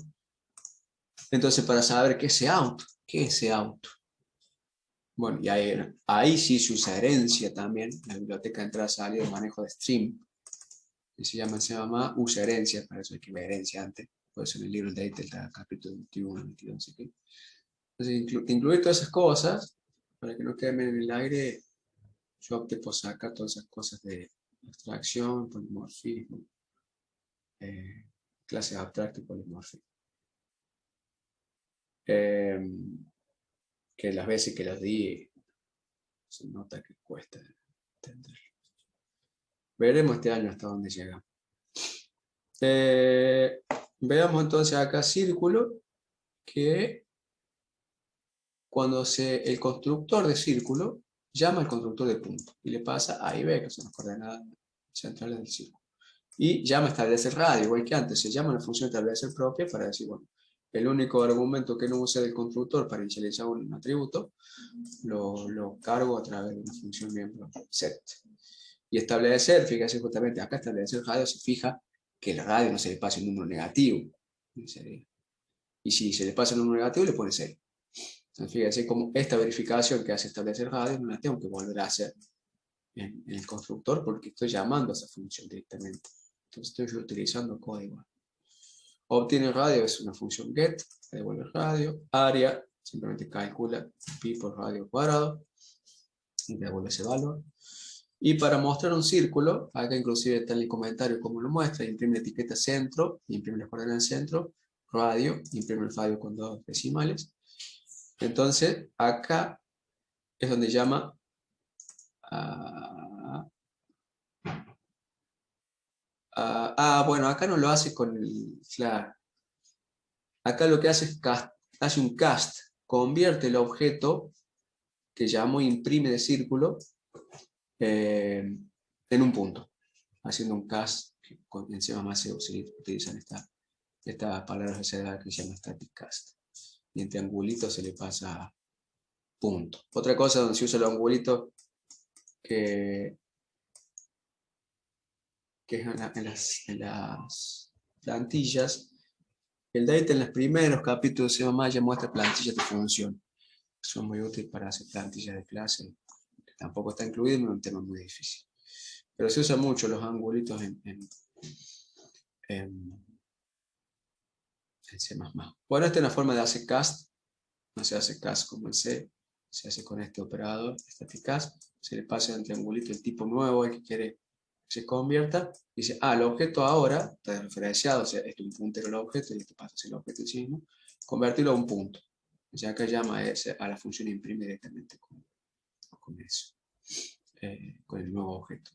Entonces, para saber qué es ese auto. Bueno, y ahí sí se usa herencia también, la biblioteca de entrada, salida de manejo de stream, que se llama usa herencia, para eso hay que ver herencia antes, por eso en el libro de Data, el capítulo 21, 22, así que. Entonces, incluir todas esas cosas, para que no queden en el aire, yo opté por sacar todas esas cosas de abstracción, polimorfismo, clases abstractas y polimorfismo. Que las veces que las di, se nota que cuesta entender. Veremos este año hasta dónde llegamos. Veamos entonces acá círculo. que cuando el constructor de círculo llama al constructor de punto y le pasa A y B, que son las coordenadas centrales del círculo. Y llama a establecer radio, igual que antes, se llama una función establecer propia para decir, bueno, el único argumento que no use del constructor para inicializar un atributo, lo cargo a través de una función miembro set. Y establecer, fíjese justamente, acá establecer radio se fija que el radio no se le pase un número negativo. Y si se le pasa un número negativo, le pone 0. Entonces, fíjense como esta verificación que hace establecer radio no la tengo que volver a hacer en el constructor porque estoy llamando a esa función directamente. Entonces estoy utilizando código. Obtiene radio es una función get, que devuelve radio. Area simplemente calcula pi por radio cuadrado y devuelve ese valor. Y para mostrar un círculo, acá inclusive está en el comentario como lo muestra, imprime la etiqueta centro, imprime las coordenadas del centro, radio, imprime el radio con 2 decimales. Entonces, acá es donde llama bueno, acá no lo hace con el claro. Acá lo que hace es hace un cast, convierte el objeto que llamó imprime de círculo en un punto, haciendo un cast que en C++ se utilizan estas palabras de seriedad que se llama static cast. Y en triangulito se le pasa punto. Otra cosa donde se usa el angulito que es en las plantillas. El Data en los primeros capítulos de C++ ya muestra plantillas de función. Son muy útiles para hacer plantillas de clase. Tampoco está incluido, pero es un tema muy difícil. Pero se usan mucho los angulitos en C++. Bueno, esta es una forma de hacer cast. No se hace cast como en C. Se hace con este operador, static cast. Se le pasa el triangulito el tipo nuevo, el que quiere que se convierta. Dice, el objeto ahora está referenciado, o sea, esto es un puntero del objeto y esto pasa a ser el objeto en sí mismo. Convertirlo a un punto. O sea, acá llama a la función imprime directamente con eso, con el nuevo objeto.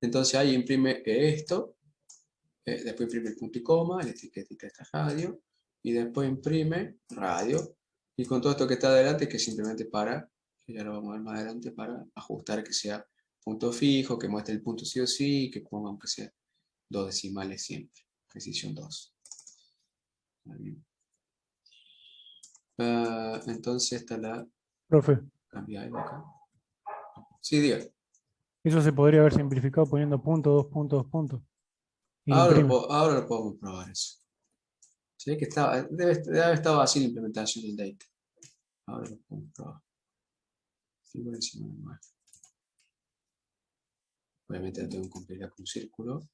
Entonces ahí imprime esto, después imprime el punto y coma, la etiqueta radio, y después imprime radio, y con todo esto que está adelante, que simplemente para, que ya lo vamos a ver más adelante, para ajustar que sea punto fijo, que muestre el punto sí o sí, que ponga aunque sea 2 decimales siempre, precisión 2. Entonces esta la Profe, cambia de acá. Sí, diga. eso se podría haber simplificado poniendo punto, 2 puntos, 2 puntos. Y imprime. Ahora lo podemos probar eso. Se ve que debe haber estado así la implementación del data. Ahora lo podemos probar. Figura encima del mar. Obviamente lo tengo que compilar con un círculo.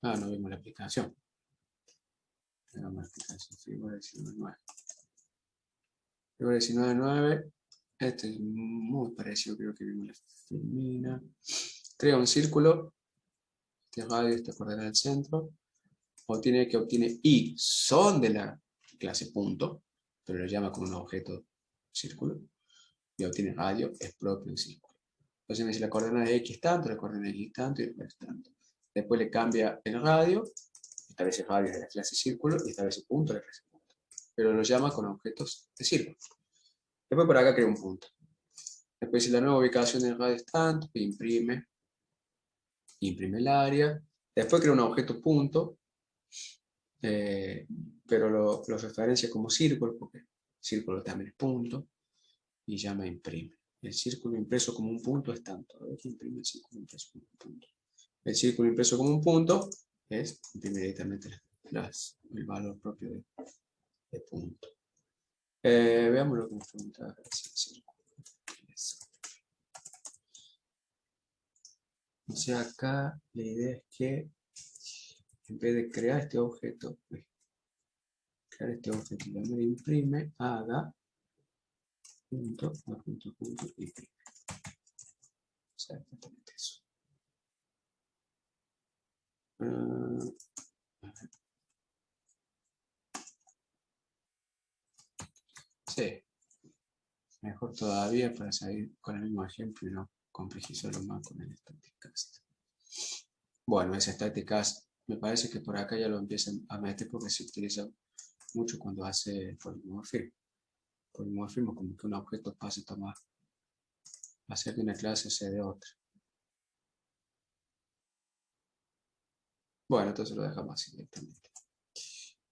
No vimos la aplicación. Hagamos la aplicación. Figura 19.9. Figura 19.9. Este es muy parecido, creo que vimos la filmina. Crea un círculo. Este radio, esta coordenada del centro. Obtiene que obtiene y son de la clase punto, pero lo llama como un objeto círculo. Y obtiene radio es propio del círculo. Entonces me dice la coordenada de x tanto, la coordenada de y tanto y después tanto. Después le cambia el radio, establece radio de la clase círculo y establece punto de la clase punto. Pero lo llama con objetos de círculo. Después por acá crea un punto. Después dice la nueva ubicación del radio es tanto, imprime el área. Después crea un objeto punto, pero lo referencia como círculo, porque círculo también es punto, y llama imprime. El círculo impreso como un punto es tanto. A ver qué imprime el círculo impreso como un punto. El círculo impreso como un punto es imprime directamente el valor propio de punto. Veamos lo que nos preguntaba. O sea, acá la idea es que en vez de crear este objeto, y llamar imprime, haga punto, imprime. O sea, exactamente eso. Sí, mejor todavía para seguir con el mismo ejemplo y no complejizarlo más con el static cast. Bueno, esa estática me parece que por acá ya lo empiezan a meter porque se utiliza mucho cuando hace polimorfismo. Polimorfismo como que un objeto pase a tomar, a ser de una clase o sea de otra. Bueno, entonces lo dejamos así directamente.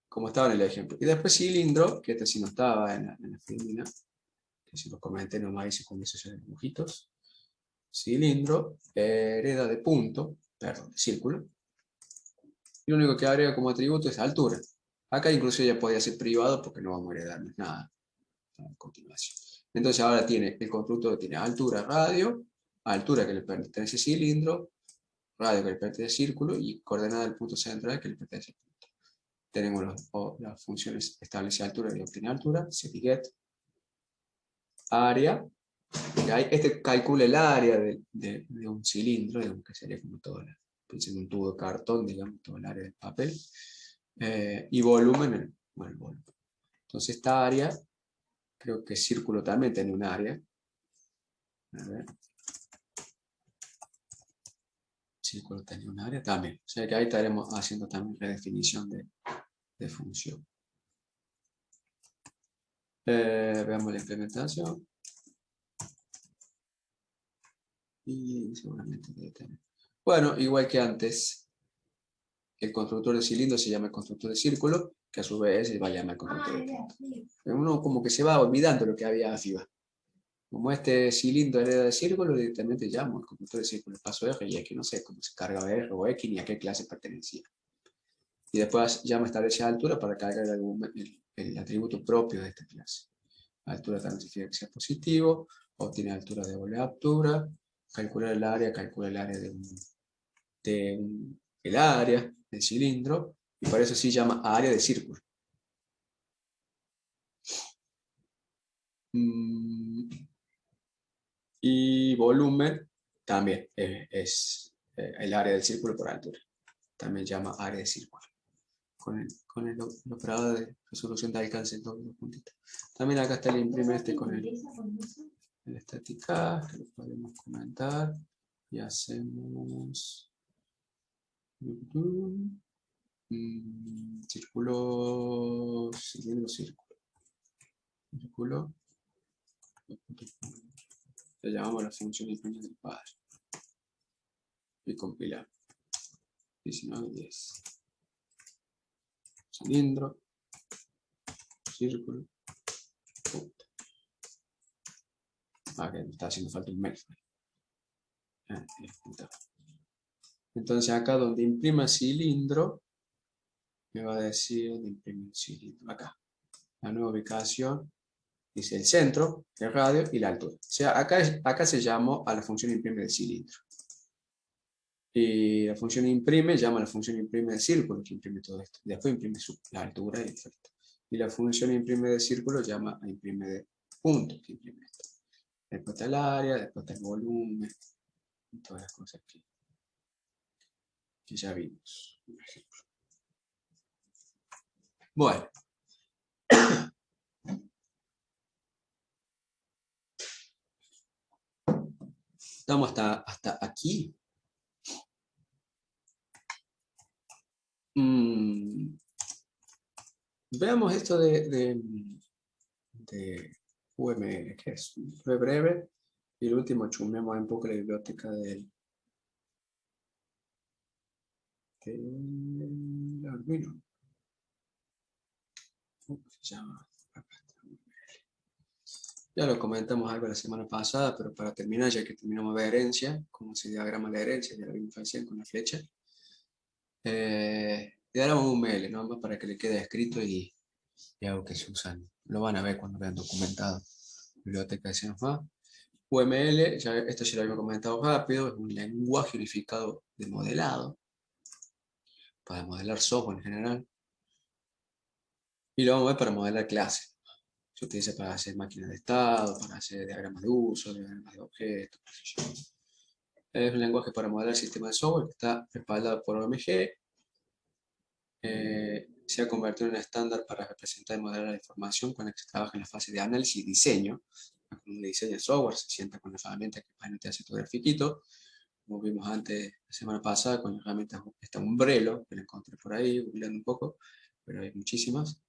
Como estaba en el ejemplo. Y después cilindro, que este sí no estaba en la filmina, que si lo comenté nomás hice con esos dibujitos. Cilindro, hereda de punto, perdón, de círculo. Y lo único que agrega como atributo es altura. Acá incluso ya podía ser privado porque no vamos a heredarnos nada a continuación. Entonces ahora tiene el constructor tiene altura radio, altura que le pertenece al cilindro, radio que le pertenece al círculo y coordenada del punto central que le pertenece al punto. Tenemos las funciones establece altura y obtiene altura, setget, área, este calcula el área de un cilindro, digamos que sería como todo, piensen en un tubo de cartón, digamos, todo el área del papel, y volumen, bueno, el volumen. Entonces esta área, creo que círculo también tiene un área. A ver. Círculo tiene un área también. O sea que ahí estaremos haciendo también redefinición de función. Veamos la implementación. Y seguramente debe tener. Bueno, igual que antes, el constructor de cilindro se llama el constructor de círculo, que a su vez se va a llamar el constructor de punto. Uno como que se va olvidando lo que había arriba. Como este cilindro hereda de círculo, directamente llamo el constructor de círculo, paso R y X, no sé cómo se carga R o X ni a qué clase pertenecía. Y después llama establecer altura para cargar el atributo propio de esta clase. Altura también significa que sea positivo, obtiene altura de doble altura, calcula el área el área del cilindro, y por eso sí llama área de círculo. Y volumen también es el área del círculo por altura. También llama área de círculo. Con el operador de resolución de alcance en dos puntitos. También acá está el imprime este con el estática, que lo podemos comentar. Y hacemos círculo, cilindro, círculo. Círculo. Le llamamos la función imprime del padre. Y compilamos. 19:10. Cilindro, círculo, punto. Que me está haciendo falta un mes. Entonces acá donde imprima cilindro, me va a decir donde imprime el cilindro. Acá. La nueva ubicación dice el centro, el radio y la altura. O sea, acá se llamó a la función imprime del cilindro. Y la función imprime llama a la función imprime del círculo, que imprime todo esto. Después imprime la altura y el efecto. Y la función imprime del círculo llama a imprime de punto, que imprime esto. Después está el área, después está el volumen, y todas las cosas que ya vimos. Un ejemplo. Bueno. Estamos hasta aquí. Veamos esto de UML, que es breve. Y el último, chumemos un poco la biblioteca del Arduino. ¿Cómo se llama? Ya lo comentamos algo la semana pasada, pero para terminar, ya que terminamos de herencia, cómo se diagrama la herencia, ya lo vimos recién con la flecha. Diagrama UML, ¿no? Más para que le quede escrito y algo que se usan. Lo van a ver cuando vean documentado. Biblioteca de C++. UML, esto ya lo había comentado rápido, es un lenguaje unificado de modelado, para modelar software en general. Y lo vamos a ver para modelar clases. Se utiliza para hacer máquinas de estado, para hacer diagramas de uso, diagramas de objetos. Es un lenguaje para modelar sistemas de software que está respaldado por OMG. Se ha convertido en un estándar para representar y modelar la información con la que se trabaja en la fase de análisis y diseño. Cuando uno diseña el software, se sienta con la herramienta que te hace tu grafiquito. como vimos antes, la semana pasada, con la herramienta esta Umbrello, que la encontré por ahí, googleando un poco, pero hay muchísimas,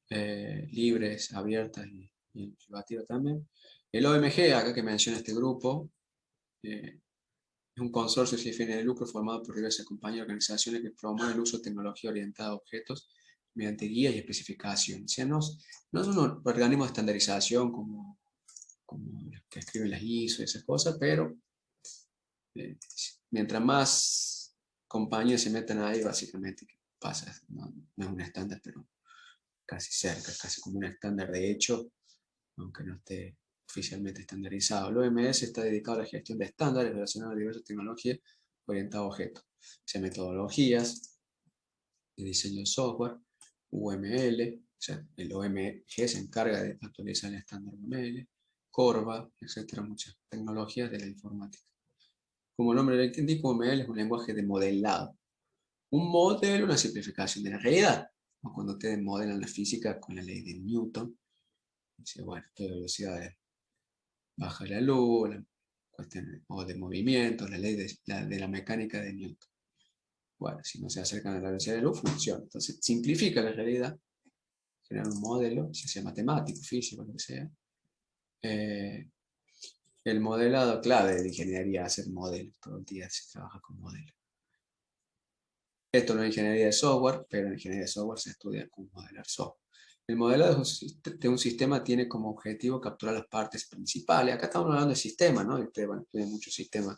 libres, abiertas y privativas también. El OMG, acá que menciona este grupo, es un consorcio sin fines de lucro formado por diversas compañías y organizaciones que promueven el uso de tecnología orientada a objetos mediante guías y especificaciones. O sea, no son un organismo de estandarización como los que escriben las ISO y esas cosas, pero mientras más compañías se metan ahí, básicamente pasa, no es un estándar, pero casi cerca, casi como un estándar de hecho, aunque no esté oficialmente estandarizado. El OMS está dedicado a la gestión de estándares relacionados a diversas tecnologías orientadas a objetos, o sea, metodologías de diseño de software, UML, o sea, el OMG se encarga de actualizar el estándar UML, Corba, etcétera, muchas tecnologías de la informática. Como el nombre lo indica, UML es un lenguaje de modelado. Un modelo, una simplificación de la realidad. O cuando ustedes modelan la física con la ley de Newton, dice, bueno, qué velocidad baja la luz, la cuestión o de movimiento, la ley de la mecánica de Newton. Bueno, si no se acercan a la velocidad de la luz, funciona. Entonces, simplifica la realidad, genera un modelo, si sea matemático, físico, lo que sea. El modelado, clave de ingeniería, hacer modelos. Todo el día se trabaja con modelos. Esto no es ingeniería de software, pero en ingeniería de software se estudia cómo modelar software. El modelado de un sistema tiene como objetivo capturar las partes principales. Acá estamos hablando de sistemas, ¿no? Ustedes van a estudiar muchos sistemas.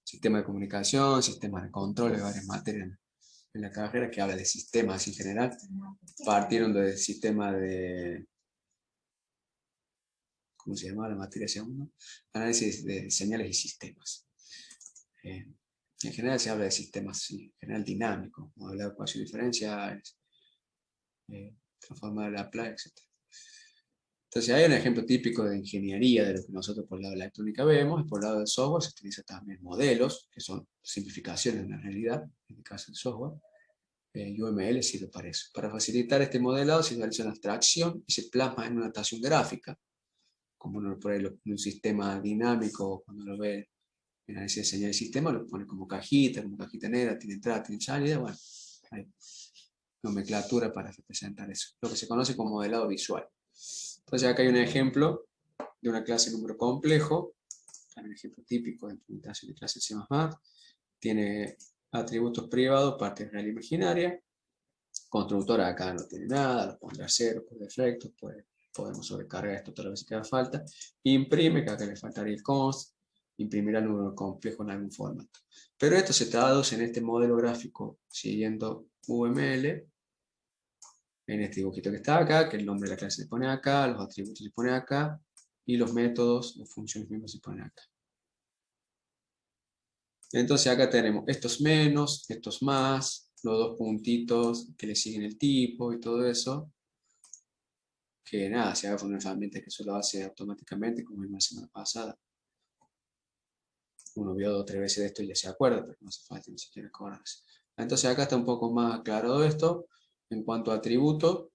Sistema de comunicación, sistemas de control, de varias materias en la carrera que habla de sistemas en general. Partieron del sistema de... ¿Cómo se llama la materia segundo? Análisis de señales y sistemas. En general se habla de sistemas, sí, en general dinámicos, modelado de ecuaciones diferenciales, transformar la placa, etc. Entonces hay un ejemplo típico de ingeniería de lo que nosotros por el lado de la electrónica vemos, y por el lado del software se utilizan también modelos, que son simplificaciones de la realidad, en el caso del software. UML sirve para eso. Para facilitar este modelado se realiza una abstracción y se plasma en una notación gráfica, como uno por ahí en un sistema dinámico, cuando lo ve en análisis de señal de sistema, lo pone como cajita negra, tiene entrada, tiene salida, bueno, hay nomenclatura para representar eso, lo que se conoce como modelado visual. Entonces acá hay un ejemplo de una clase de número complejo, un ejemplo típico de implementación de clase C++, tiene atributos privados, parte real e imaginaria, constructora acá no tiene nada, lo pondrá a cero por defecto, podemos sobrecargar esto todas las veces que haga falta, imprime, que acá le faltaría el const, imprimirá el número complejo en algún formato. Pero esto se traduce en este modelo gráfico siguiendo UML, en este dibujito que está acá, que el nombre de la clase se pone acá, los atributos se ponen acá, y los métodos, las funciones mismas se ponen acá. Entonces acá tenemos estos menos, estos más, los dos puntitos que le siguen el tipo y todo eso. Que nada, se haga con una herramienta que eso lo hace automáticamente, como vimos la semana pasada. Uno vio 2 o 3 veces de esto y ya se acuerda, pero no hace falta ni siquiera acordarse. Entonces acá está un poco más aclarado esto. En cuanto a atributo,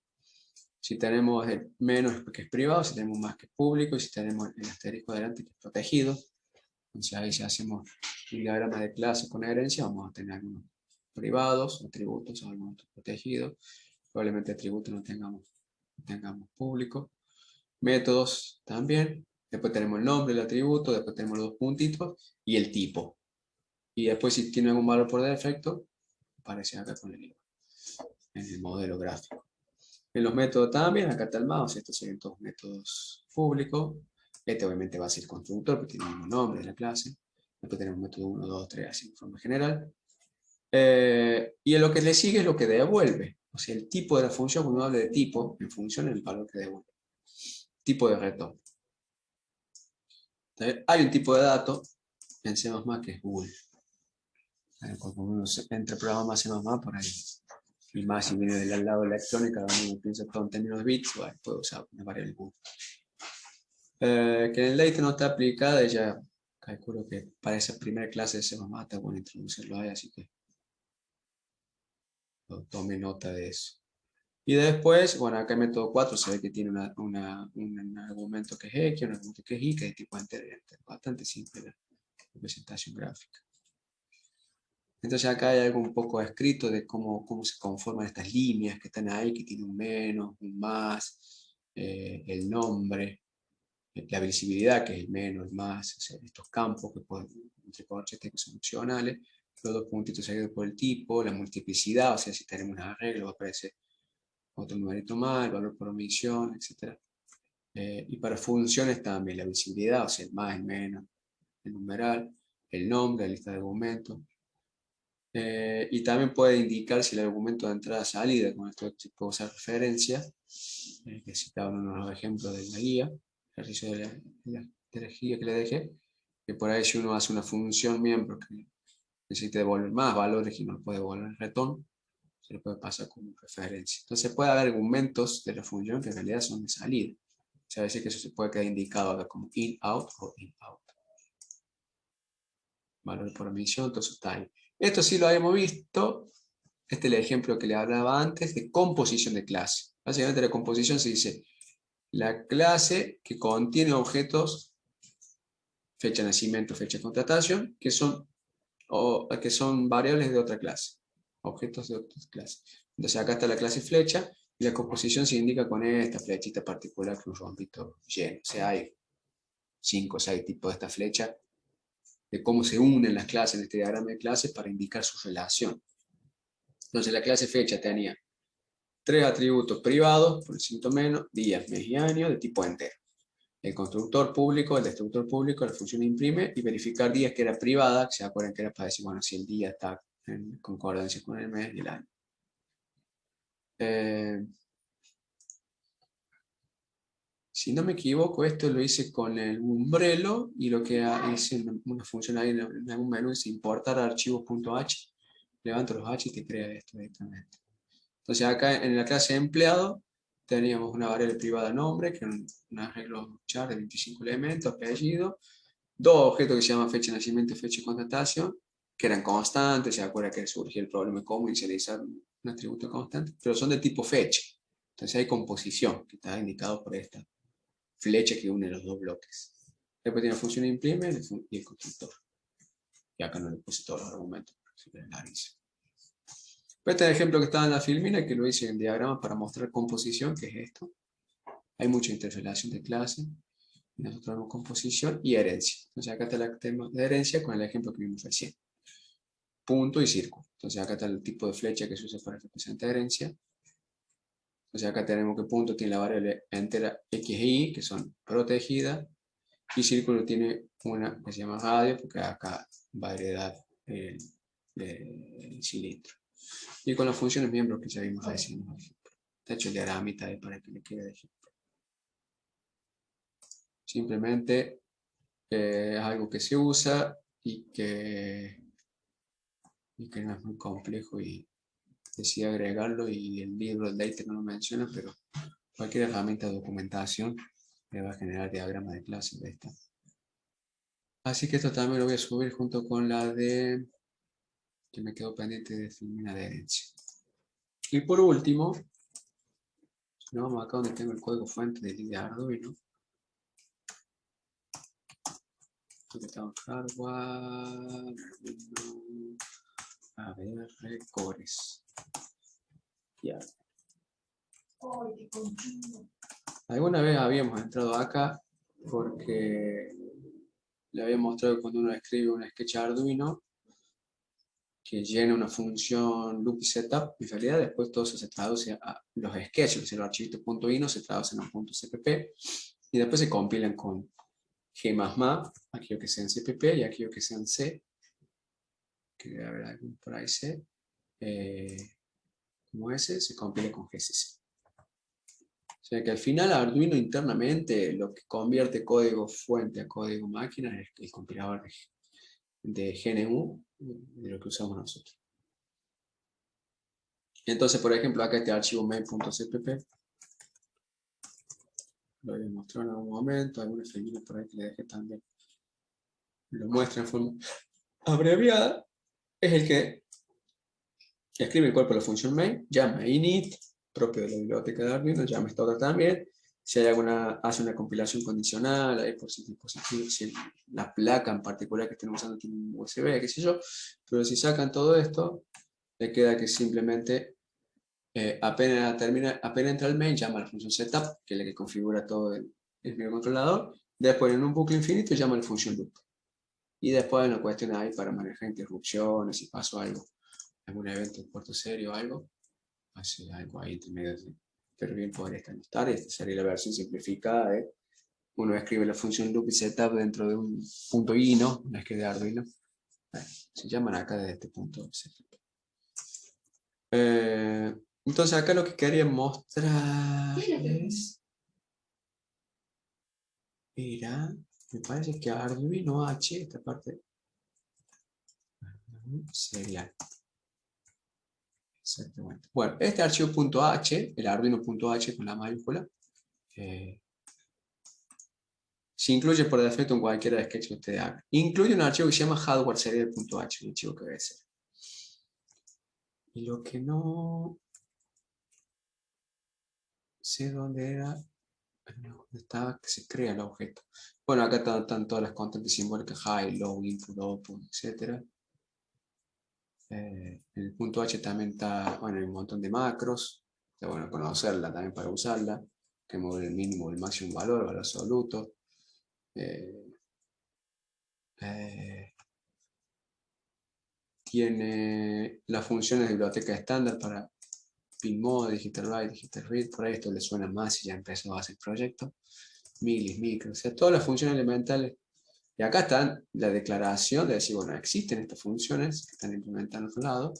si tenemos el menos que es privado, si tenemos más que es público, y si tenemos el asterisco adelante que es protegido. Entonces ahí si hacemos un diagrama de clase con herencia, vamos a tener algunos privados, atributos, algunos protegidos. Probablemente atributos no tengamos público. Métodos también. Después tenemos el nombre, el atributo, después tenemos los dos puntitos y el tipo. Y después si tiene algún valor por defecto, aparece acá con el IVA, en el modelo gráfico. En los métodos también, acá está el mouse, estos serían todos métodos públicos. Este obviamente va a ser constructor, porque tiene el mismo nombre de la clase. Después tenemos método 1, 2, 3, así en forma general. Y en lo que le sigue es lo que devuelve. O sea, el tipo de la función, cuando uno habla de tipo, en función es el valor que devuelve. Tipo de retorno. Entonces, hay un tipo de dato en C++ que es bool. Cuando uno entra programa C++, por ahí, y más si viene del lado de la electrónica, uno piensa todo en términos de bits, bueno, puede usar una variable bool. Que en el late no está aplicada, ya calculo que para esa primera clase de C++ está bueno introducirlo ahí, así que tome nota de eso. Y después, bueno, acá el método 4 se ve que tiene un argumento que es X, un argumento que es Y, que es tipo enter, bastante simple representación gráfica. Entonces acá hay algo un poco escrito de cómo se conforman estas líneas que están ahí, que tienen un menos, un más, el nombre, la visibilidad, que es el menos, el más, o sea, estos campos que pueden, entre corchetes que son opcionales, los dos puntitos seguidos por el tipo, la multiplicidad, o sea, si tenemos un arreglo va a aparecer otro numerito más, el valor por omisión, etc. Y para funciones también, la visibilidad, o sea, el más, el menos, el numeral, el nombre, la lista de argumentos. Y también puede indicar si el argumento de entrada-salida, con esto puedo usar referencia, que citaba uno de los ejemplos de la guía, ejercicio de la guía que le dejé, que por ahí si uno hace una función miembro que necesita devolver más valores y no lo puede devolver en retorno, se le puede pasar como referencia. Entonces puede haber argumentos de la función que en realidad son de salida. O sea, decir que eso se puede quedar indicado acá como in-out o in-out. Valor por omisión, todo eso está ahí. Esto sí lo habíamos visto. Este es el ejemplo que le hablaba antes de composición de clase. Básicamente la composición se dice la clase que contiene objetos, fecha de nacimiento, fecha de contratación, que son variables de otra clase. Objetos de otra clase. Entonces acá está la clase flecha y la composición se indica con esta flechita particular que un rompito lleno. O sea, hay 5 o 6 tipos de esta flecha de cómo se unen las clases en este diagrama de clases para indicar su relación. Entonces la clase fecha tenía 3 atributos privados, por el cinto menos, días, mes y año, de tipo entero. El constructor público, el destructor público, la función imprime y verificar días que era privada, que se acuerdan que era para decir, bueno, si el día está en concordancia con el mes y el año. Si no me equivoco, esto lo hice con el umbrelo y lo que hice una función ahí en algún menú es importar archivos.h. Levanto los h y te crea esto directamente. Entonces acá en la clase de empleado teníamos una variable privada nombre, que era un arreglo char de 25 elementos, apellido, dos objetos que se llaman fecha de nacimiento y fecha de contratación, que eran constantes, se acuerda que surgió el problema de cómo inicializar un atributo constante, pero son de tipo fecha. Entonces hay composición, que está indicado por esta flecha que une los dos bloques. Después tiene la función imprime y el constructor. Y acá no le puse todos los argumentos, porque es larguísimo. Este es el ejemplo que estaba en la filmina, que lo hice en diagrama para mostrar composición, que es esto. Hay mucha interrelación de clase. Y nosotros tenemos composición y herencia. Entonces acá está el tema de herencia con el ejemplo que vimos recién. Punto y círculo. Entonces acá está el tipo de flecha que se usa para representar herencia. Entonces acá tenemos que punto tiene la variable entera x e y, que son protegidas. Y círculo tiene una que se llama radio, porque acá va a heredar el cilindro. Y con las funciones miembros que ya vimos recién. Está hecho el diagramita ahí para que le quede de ejemplo. Simplemente es algo que se usa y que no es muy complejo y decidí agregarlo y el libro, el Later no lo menciona, pero cualquier herramienta de documentación le va a generar diagramas de clase de esta. Así que esto también lo voy a subir junto con la de que me quedó pendiente de filmina de herencia. Y por último, nos vamos acá donde tengo el código fuente de Arduino. Esto que está en hardware, Arduino, a ver, cores. Ya. Alguna vez habíamos entrado acá porque le había mostrado que cuando uno escribe un sketch Arduino que llena una función loop y setup, en realidad después todo eso se traduce a los sketches, los archivitos .ini se traducen a .cpp y después se compilan con G++, aquello que sea en CPP y aquello que sea en C, que debe haber algún por ahí C, como ese, se compila con GCC. O sea que al final Arduino internamente lo que convierte código fuente a código máquina es el compilador de GNU, de lo que usamos nosotros. Entonces, por ejemplo, acá este archivo main.cpp, lo voy a mostrar en algún momento, alguna filmina por ahí que le dejé también. Lo muestra en forma abreviada, es el que escribe el cuerpo de la función main, llama init, propio de la biblioteca de Arduino, llama esta otra también, Si hay hace una compilación condicional, ahí por si el dispositivo, si la placa en particular que estén usando tiene un USB, qué sé yo. Pero si sacan todo esto, le queda que simplemente apenas entra el main, llama a la función setup, que es la que configura todo el microcontrolador. Después en un bucle infinito llama a la función loop. Y después hay una cuestión ahí para manejar interrupciones, si pasó algo, algún evento en puerto serio o algo, hace algo ahí intermedio. Pero bien podría estar. Esta sería la versión simplificada. Uno escribe la función loop y setup dentro de un punto .i, ¿no? Una es que de Arduino. Se llaman acá desde este punto setup. Entonces acá lo que quería mostrar era, me parece que Arduino H, esta parte, serial. Exactamente. Bueno, este archivo .h, el Arduino.h con la mayúscula, se incluye por defecto en cualquiera sketch que usted haga. Incluye un archivo que se llama hardware.serial.h, un archivo que debe ser. Y lo que no sé dónde era, dónde estaba, que se crea el objeto. Bueno, acá están todas las constantes simbólicas, high, low, input, output, etc. En el .h también está, bueno, hay un montón de macros. Está bueno conocerla también para usarla, que mueve el mínimo, el máximo valor absoluto. Tiene las funciones de biblioteca estándar para pinmode, digital write, digital read. Por ahí esto le suena más si ya empezó a hacer proyecto. Milis, micro, o sea, todas las funciones elementales. Y acá están la declaración de decir, bueno, existen estas funciones que están implementando a otro lado.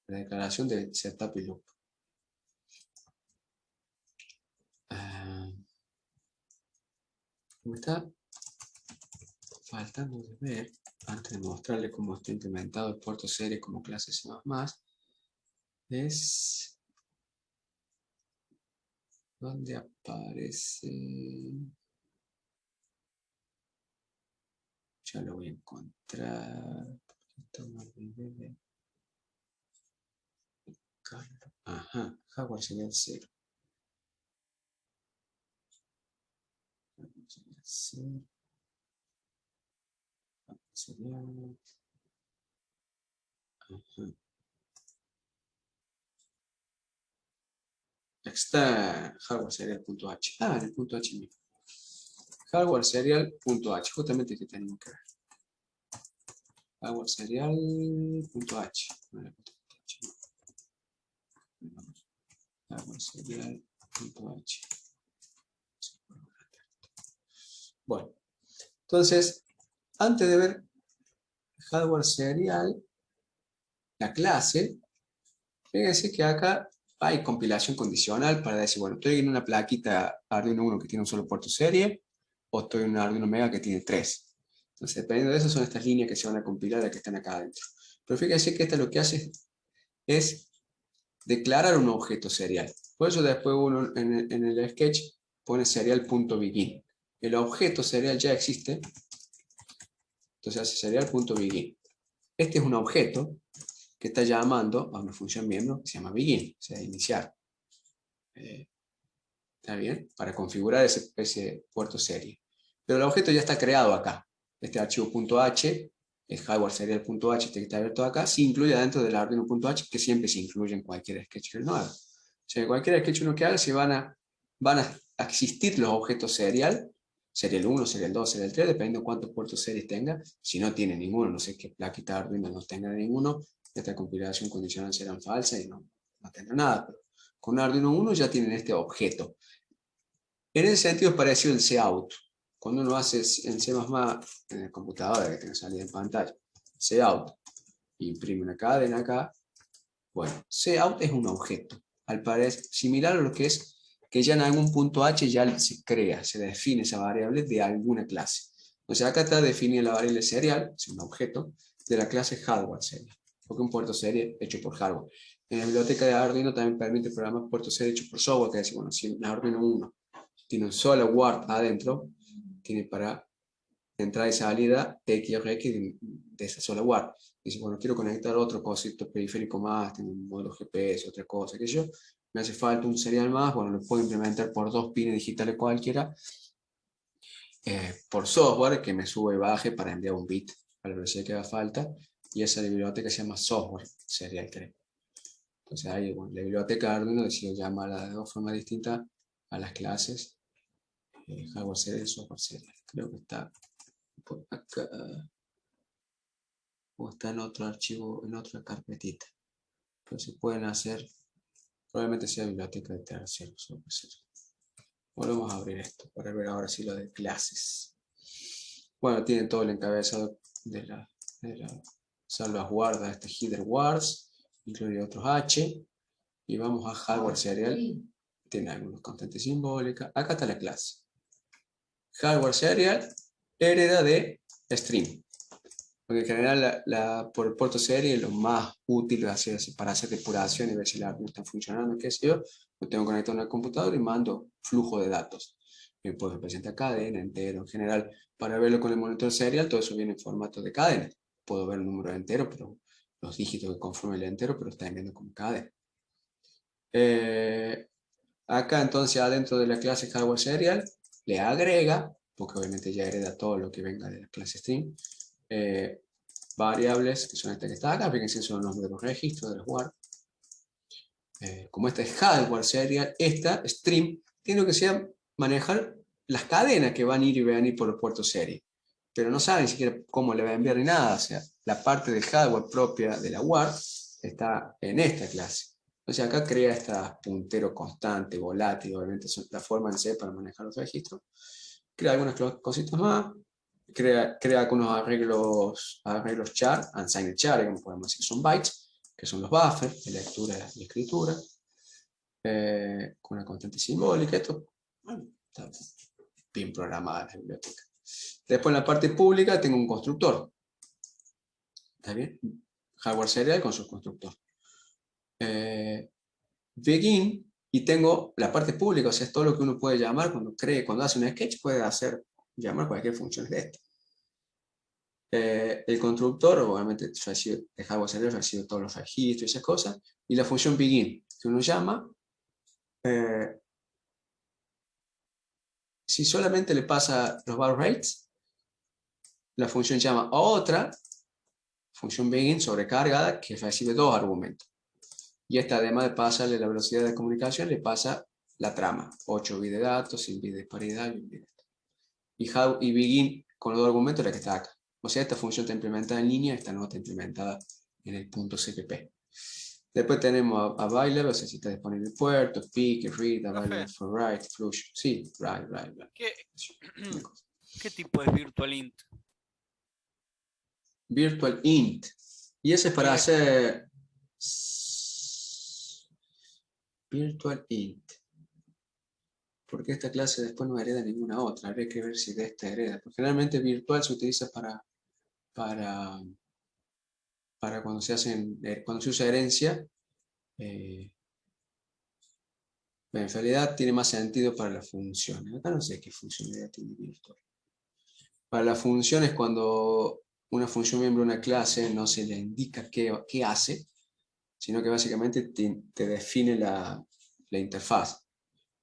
La declaración de setup y loop. Me está faltando de ver, antes de mostrarle cómo está implementado el puerto serie como clase C++, es donde aparece, ya lo voy a encontrar, ajá, hardware serial 0. Serial. Ajá. Extern hardware serial.h. Ah, en el punto H mismo. Hardware serial.h, justamente que tenemos que ver. Hardware serial.h. Hardware serial.h. Bueno, entonces, antes de ver hardware serial, la clase, fíjense que acá hay compilación condicional para decir, bueno, estoy en una plaquita Arduino 1 que tiene un solo puerto serie, o estoy en un Arduino Mega que tiene 3. Entonces, dependiendo de eso, son estas líneas que se van a compilar de que están acá adentro. Pero fíjense que esta lo que hace es declarar un objeto serial. Por eso después uno en el sketch pone serial.begin. El objeto serial ya existe, entonces hace serial.begin. Este es un objeto que está llamando a una función miembro que se llama begin, o sea, iniciar. ¿Está bien? Para configurar ese puerto serie. Pero el objeto ya está creado acá. Este archivo .h, el hardware serial.h, este que está abierto acá, se incluye dentro del Arduino.h, que siempre se incluye en cualquier sketch que uno haga. O sea, en cualquier sketch uno que haga, van a existir los objetos serial 1, serial 2, serial 3, dependiendo de cuántos puertos series tenga. Si no tiene ninguno, no sé qué plaquita Arduino no tenga ninguno, esta compilación condicional será falsa y no tendrá nada. Pero con Arduino 1 ya tienen este objeto. En ese sentido es parecido al cout. Cuando uno hace en C++, en el computador que tenga salida en pantalla, cout, imprime una cadena acá. Bueno, cout es un objeto, al parecer similar a lo que es que ya en algún punto h ya se crea, se define esa variable de alguna clase. Entonces acá está definida la variable serial, es un objeto, de la clase hardware serial, porque un puerto serie hecho por hardware. En la biblioteca de Arduino también permite programar puertos serie hechos por software, que es, bueno, si en Arduino 1 tiene un solo word adentro, tiene para entrada y salida X y X de esa sola word. Dice, bueno, quiero conectar otro cosito periférico más, tengo un módulo GPS, otra cosa, que yo, me hace falta un serial más, bueno, lo puedo implementar por 2 pines digitales cualquiera, por software que me sube y baje para enviar un bit a la velocidad que haga falta, y esa biblioteca se llama software serial, creo. Entonces ahí, bueno, la biblioteca Arduino decido llamarla de 2 formas distintas a las clases, hardware serial y software serial. Creo que está por acá, o está en otro archivo, en otra carpetita. Pero se pueden hacer, probablemente sea biblioteca de terceros, software serial. Volvemos a abrir esto para ver ahora sí lo de clases. Bueno, tiene todo el encabezado de la salvas guarda, este header wars, incluye otros H, y vamos a hardware serial, tiene algunos constantes simbólicas. Acá está la clase. Hardware serial hereda de string, porque en general por el puerto serial lo más útil es para hacer depuración y ver si la ARM está funcionando, qué sé yo. Lo tengo conectado a una computadora y mando flujo de datos. Me puedo representar cadena, entero, en general. Para verlo con el monitor serial, todo eso viene en formato de cadena. Puedo ver un número entero, pero los dígitos que conforman el entero, pero están viendo como cadena. Acá entonces adentro de la clase hardware serial le agrega, porque obviamente ya hereda todo lo que venga de la clase string, variables que son estas que están acá, fíjense, son los nombres de los registros, de los guardas. Como esta es hardware serial, esta string tiene que ser manejar las cadenas que van a ir y venir por los puertos serie, pero no sabe ni siquiera cómo le va a enviar ni nada. O sea, la parte del hardware propia de la WAR está en esta clase. Entonces acá crea este puntero constante, volátil, obviamente es la forma en C para manejar los registros. Crea algunas cositas más, crea algunos arreglos char, unsigned char, como podemos decir, son bytes, que son los buffers de lectura y escritura, con una constante simbólica. Esto, bueno, está bien programada la biblioteca. Después en la parte pública tengo un constructor. ¿Está bien? Hardware serial con su constructor. Begin, y tengo la parte pública, o sea, es todo lo que uno puede llamar cuando hace un sketch, puede llamar cualquier función de esta. El constructor, obviamente, de hardware serial recibe todos los registros y esas cosas, y la función begin, que uno llama, si solamente le pasa los bar rates, la función llama a otra función begin sobrecargada que recibe 2 argumentos. Y esta, además de pasarle la velocidad de comunicación, le pasa la trama, 8 bits de datos, sin bits de disparidad y un bit de datos. Y begin con los 2 argumentos la que está acá. O sea, esta función está implementada en línea, esta no está implementada en el punto CPP. Después tenemos available, o sea, si está disponible el puerto, pick, read, available for write, flush. Sí, write. ¿Qué tipo es virtual int? Virtual int. Y ese es para hacer virtual int. Porque esta clase después no hereda ninguna otra. Habría que ver si de esta hereda. Porque generalmente virtual se utiliza para cuando se usa herencia. En realidad tiene más sentido para las funciones. Acá no sé qué funcionalidad tiene virtual. Para las funciones, cuando una función miembro de una clase no se le indica qué hace, sino que básicamente te define la interfaz,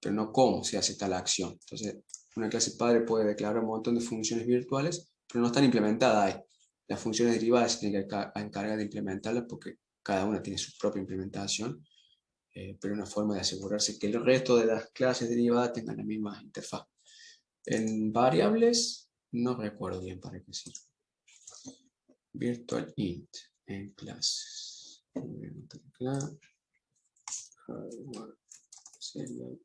pero no cómo se hace tal acción. Entonces, una clase padre puede declarar un montón de funciones virtuales, pero no están implementadas ahí. Las funciones derivadas se tienen que encargar de implementarlas porque cada una tiene su propia implementación, pero una forma de asegurarse que el resto de las clases derivadas tengan la misma interfaz. En variables, no recuerdo bien para qué sirve. Virtual int en clases. Hardware serial.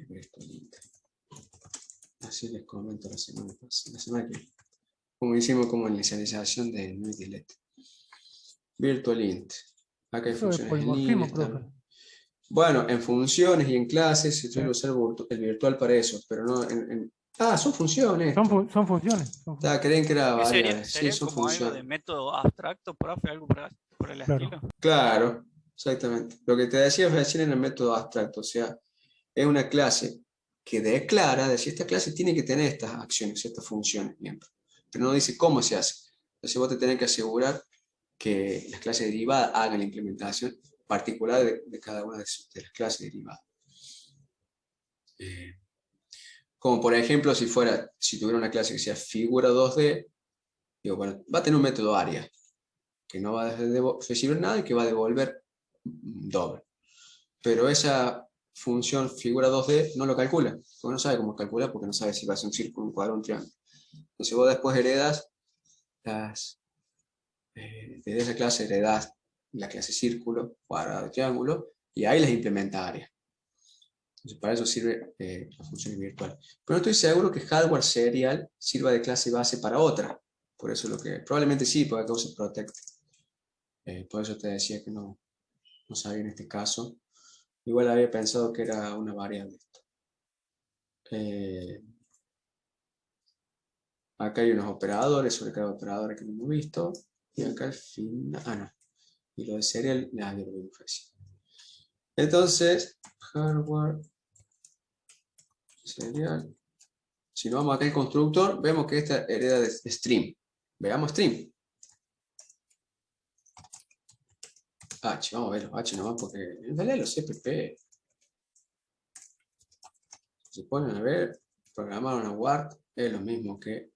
Virtual int. Así les comento la semana pasada. La semana que viene. Como hicimos como inicialización de NuGet. Virtual int. Acá hay Eso es funciones en polimorfismo, línea. profe. Bueno, en funciones y en clases se suele usar el virtual para eso, pero no son funciones. Son funciones. Creen que era ¿Qué sería, variables. Sí, son como algo de funciones. método abstracto, profe? Algo por el Claro. estilo. Claro, exactamente. Lo que te decía recién en el método abstracto, o sea, es una clase que declara, decir, esta clase tiene que tener estas acciones, estas funciones, miembros, pero no dice cómo se hace. Entonces vos te tenés que asegurar que las clases derivadas hagan la implementación particular de cada una de las clases derivadas. Como por ejemplo, si tuviera una clase que sea figura 2D, digo, bueno, va a tener un método área, que no va a recibir nada y que va a devolver doble. Pero esa función figura 2D no lo calcula, porque no sabe cómo calcular, porque no sabe si va a ser un círculo, un cuadrado, un triángulo. Entonces vos después heredas de esa clase heredas la clase círculo, cuadrado, triángulo, y ahí las implementa área. Entonces para eso sirve la función virtual. Pero no estoy seguro que hardware serial sirva de clase base para otra. Por eso probablemente sí, porque acá usa protect. Por eso te decía que no sabía en este caso. Igual había pensado que era una variable. Acá hay unos operadores, sobre cada operador que no hemos visto. Y acá al fin... no. Y lo de serial, nada, yo lo vimos recién. Entonces, hardware serial. Si nos vamos acá al constructor, vemos que esta hereda de stream. Veamos stream. H, vamos a ver los H nomás, porque en realidad los CPP se ponen a ver, programar una WART es lo mismo que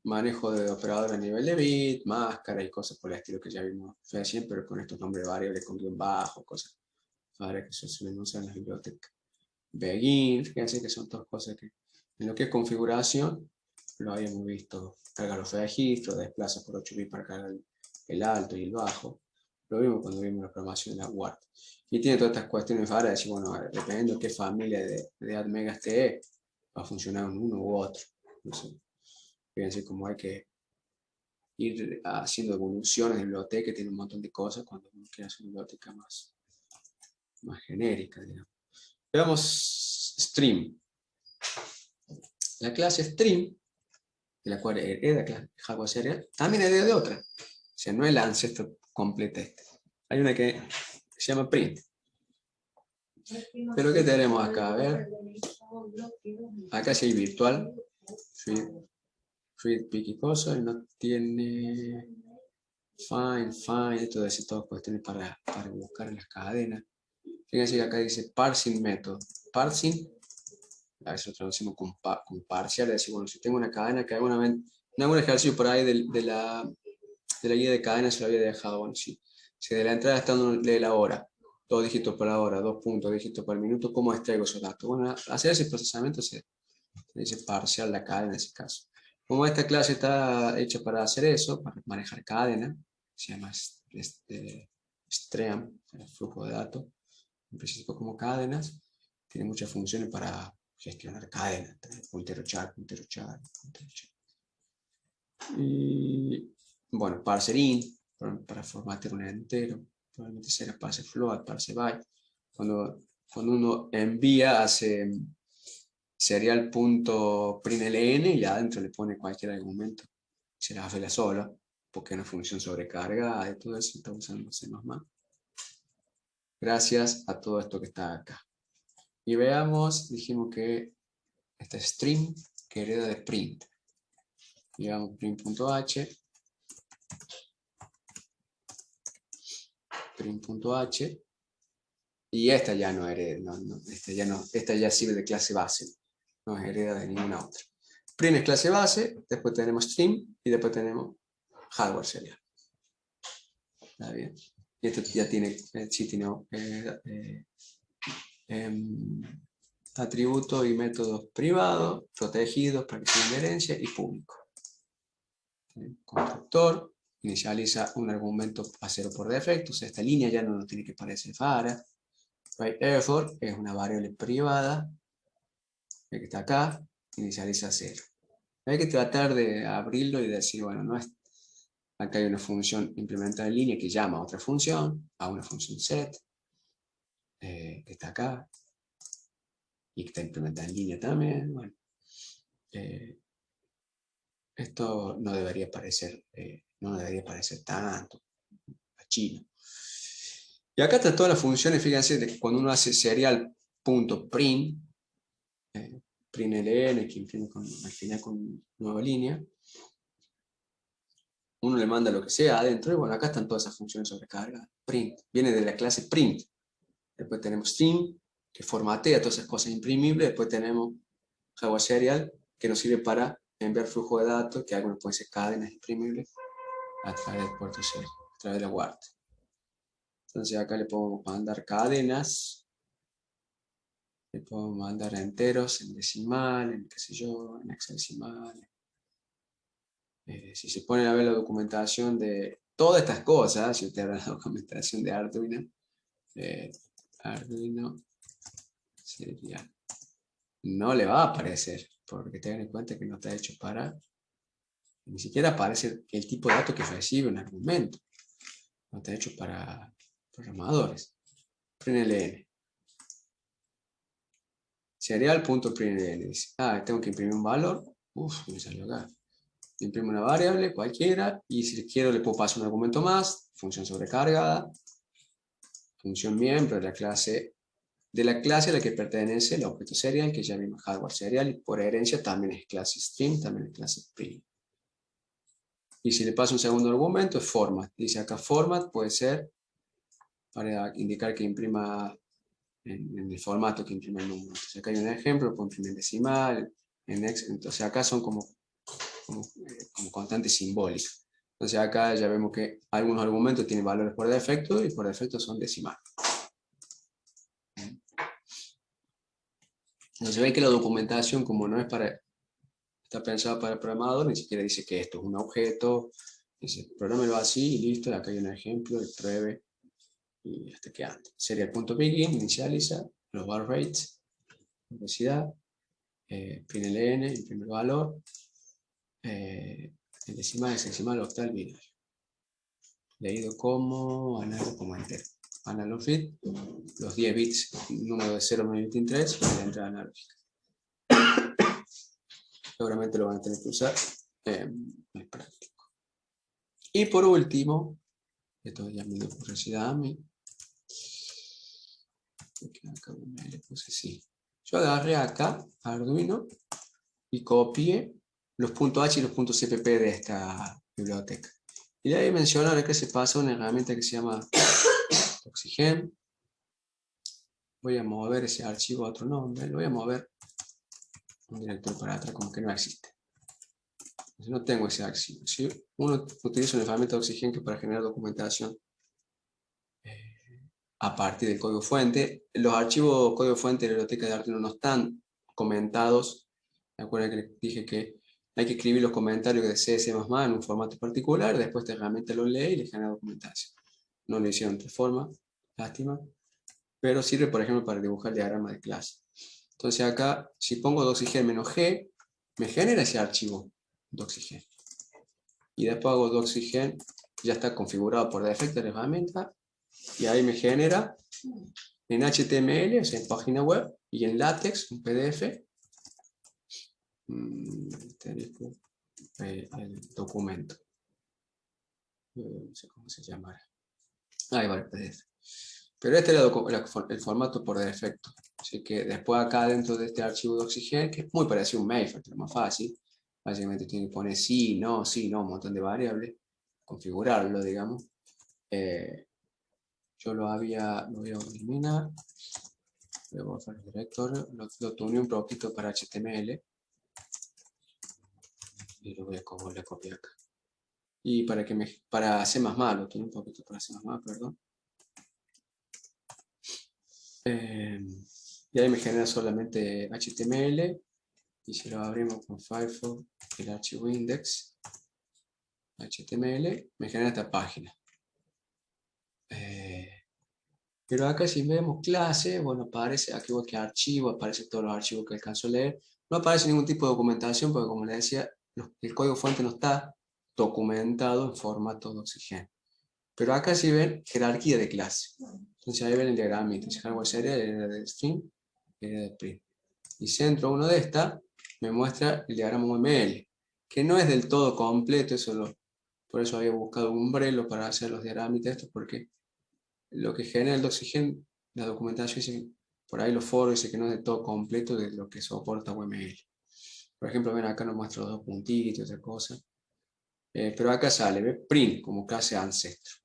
manejo de operador a nivel de bit, máscara y cosas por el estilo que ya vimos recién, pero con estos nombres variables con guión bajo, cosas para que se suelen usar en las bibliotecas. Begin, fíjense que son todas cosas que en lo que es configuración lo habíamos visto. Carga los registros, desplaza por 8 bits para cargar el alto y el bajo. Lo vimos cuando vimos la programación de la WART. Y tiene todas estas cuestiones para decir, bueno, dependiendo de qué familia de ADMegas te va a funcionar en uno u otro. No sé. Fíjense cómo hay que ir haciendo evoluciones de biblioteca, que tiene un montón de cosas cuando uno quiere hacer una biblioteca más genérica, digamos. Veamos stream. La clase stream, de la cual hereda clase hardware serial, también hereda de otra. O sea, no es la ancestro completa este. Hay una que se llama print. Pero ¿qué tenemos acá? A ver. Acá sí hay virtual. Read, pick y cosa. Y no tiene find. Esto de todas cuestiones para buscar en las cadenas. Fíjense que acá dice parsing method. Parsing, a veces lo traducimos con parcial, es decir, bueno, si tengo una cadena que alguna vez, en algún ejercicio por ahí de la guía de cadenas se lo había dejado, bueno, si de la entrada está de la hora, 2 dígitos por la hora, 2 puntos, dígitos por minuto, ¿cómo extraigo esos datos? Bueno, hacer ese procesamiento se dice parcial la cadena en ese caso. Como esta clase está hecha para hacer eso, para manejar cadena, se llama stream, el flujo de datos, en principio como cadenas, tiene muchas funciones para gestionar cadenas, puntero char. Y bueno, parser int, para formatear un entero, probablemente será parser float, parser byte. Cuando uno envía, hace serial.println y adentro le pone cualquier argumento, se la hace sola, porque es una función sobrecargada y todo eso, está usando C++. Gracias a todo esto que está acá. Y veamos, dijimos que esta es stream que hereda de print. Digamos print.h. Print.h. Y esta ya no hereda, esta ya sirve de clase base. No es hereda de ninguna otra. Print es clase base, después tenemos stream y después tenemos hardware serial. ¿Está bien? Y esto ya tiene, sí tiene atributos y métodos privados, protegidos para que tengan herencia y público. El constructor inicializa un argumento a 0 por defecto, o sea, esta línea ya no nos tiene que parecer rara. Effort es una variable privada, que está acá, inicializa 0. Hay que tratar de abrirlo y decir, bueno, no es, acá hay una función implementada en línea que llama a otra función, a una función set, que está acá, y que está implementada en línea también. Bueno, esto no debería parecer tanto a chino. Y acá están todas las funciones, fíjense, de que cuando uno hace serial.print, println, que imprime al final con nueva línea, uno le manda lo que sea adentro, y bueno, acá están todas esas funciones sobrecargadas. Print, viene de la clase print. Después tenemos stream, que formatea todas esas cosas imprimibles. Después tenemos hardware serial, que nos sirve para enviar flujo de datos, que algunos pueden ser cadenas imprimibles, a través del puerto serial, a través de la WART. Entonces acá le podemos mandar cadenas, le podemos mandar enteros en decimal, en qué sé yo, en hexadecimal. Si se ponen a ver la documentación de todas estas cosas, si ustedes ven la documentación de Arduino serial, no le va a aparecer, porque tengan en cuenta que no está hecho para, ni siquiera aparece el tipo de datos que recibe un argumento, no está hecho para programadores. println serial.println, dice, tengo que imprimir un valor, me salió acá. Imprimo una variable cualquiera, y si quiero le puedo pasar un argumento más, función sobrecargada, función miembro de la clase a la que pertenece el objeto serial, que ya vimos hardware serial, y por herencia también es clase string, también es clase print. Y si le paso un segundo argumento es format. Dice acá format puede ser para indicar que imprima en el formato que imprime el número. Entonces acá hay un ejemplo, puedo imprimir en decimal, entonces acá son como constantes simbólicas. Entonces acá ya vemos que algunos argumentos tienen valores por defecto, y por defecto son decimal. Entonces ven que la documentación, como no es está pensada para el programador, ni siquiera dice que esto es un objeto, dice, prográmelo así y listo. Acá hay un ejemplo de pruebe y hasta que ande. Serial.begin, inicializa, los bar rates, velocidad, println, imprime el valor, en decimal, hexadecimal, octal, binario. Leído como análogo, como entero. Analog read, los 10 bits, número de 0 medio en 3, y la entrada analógica. Seguramente lo van a tener que usar, es práctico. Y por último, esto ya me dio curiosidad a mí, acá le puse sí. Yo agarré acá Arduino y copié los .h y los .cpp de esta biblioteca. Y de ahí mencionar que se pasa una herramienta que se llama Oxygen. Voy a mover ese archivo a otro nombre, lo voy a mover un director para atrás, como que no existe. Entonces no tengo ese archivo. Si uno utiliza una herramienta de Oxygen que para generar documentación a partir del código fuente, los archivos código fuente de la biblioteca de Arduino no están comentados. ¿Se acuerdan que les dije que hay que escribir los comentarios de C++ en un formato particular? Después esta herramienta lo lee y le genera documentación. No lo hicieron de otra forma, lástima. Pero sirve, por ejemplo, para dibujar el diagrama de clase. Entonces acá, si pongo doxygen-g, me genera ese archivo doxygen. Y después hago doxygen, ya está configurado por defecto la herramienta, y ahí me genera en HTML, o sea, en página web, y en LaTeX, un PDF, el documento. No sé cómo se llamará. Ahí va el PDF. Pero este es el formato por defecto. Así que después acá dentro de este archivo de Oxygen, que es muy parecido a un Makefile, pero más fácil, básicamente tiene que poner sí, no, un montón de variables, configurarlo, digamos. Yo lo voy a eliminar, voy a borrar el directorio, lo tuneé un poquito para HTML, y lo voy a copiar acá. Y para C++, lo tuneé un poquito para C++, perdón. Y ahí me genera solamente HTML, y si lo abrimos con Firefox, el archivo index HTML, me genera esta página. Pero acá si vemos clase, bueno, aparece aquí que archivo, aparece todos los archivos que alcanzo a leer. No aparece ningún tipo de documentación porque, como les decía, el código fuente no está documentado en formato de Oxygen. Pero acá sí ven jerarquía de clase. Entonces ahí ven el diagrama. Entonces hardware serial era de string, era de print. Y si entro uno de esta, me muestra el diagrama UML, que no es del todo completo, por eso había buscado un Umbrello para hacer los diagramas de estos, porque lo que genera el Oxygen, la documentación dice, por ahí los foros dice que no es del todo completo de lo que soporta UML. Por ejemplo, ven acá nos muestra los dos puntitos y otra cosa. Pero acá sale, ¿ve? Print como clase ancestro.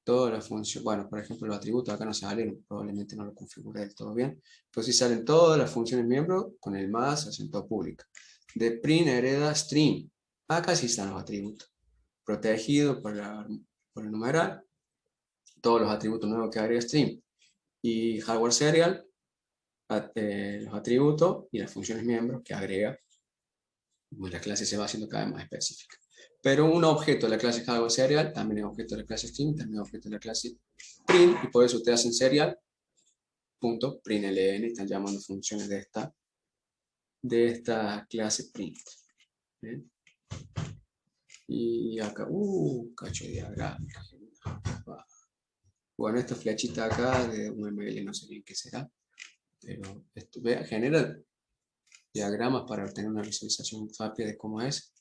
Todas las funciones, bueno, por ejemplo, los atributos acá no salen, probablemente no lo configuré del todo bien, pero sí salen todas las funciones miembro con el más acento pública. De print hereda string. Acá sí están los atributos. Protegido por el numeral, todos los atributos nuevos que agrega string. Y hardware serial, los atributos y las funciones miembros que agrega. La clase se va haciendo cada vez más específica. Pero un objeto de la clase hardware serial también es objeto de la clase string, también es objeto de la clase print, y por eso ustedes hacen serial.println, están llamando funciones de esta clase print. ¿Bien? Y acá, cacho de diagrama. Bueno, esta flechita acá de UML no sé bien qué será, pero esto, genera diagramas para obtener una visualización rápida de cómo es.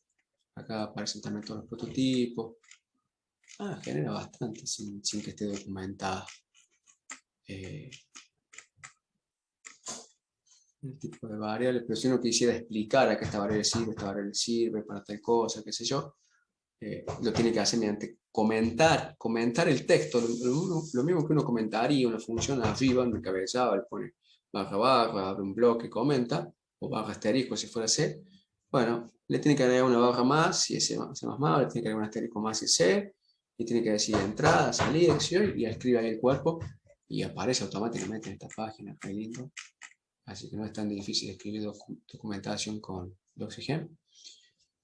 Acá aparecen también todos los prototipos. Genera bastante sin que esté documentado. El tipo de variables, pero si uno quisiera explicar a qué esta variable sirve para tal cosa, qué sé yo, lo tiene que hacer mediante comentar el texto, lo mismo que uno comentaría una función arriba, en el cabezado, le pone barra barra, abre un bloque, comenta, o barra asterisco si fuera C. Bueno, le tiene que agregar una barra más si es C++, le tiene que agregar un asterisco más si es C, y tiene que decir entrada, salida, y escribe ahí el cuerpo, y aparece automáticamente en esta página, qué lindo. Así que no es tan difícil escribir documentación con Doxygen,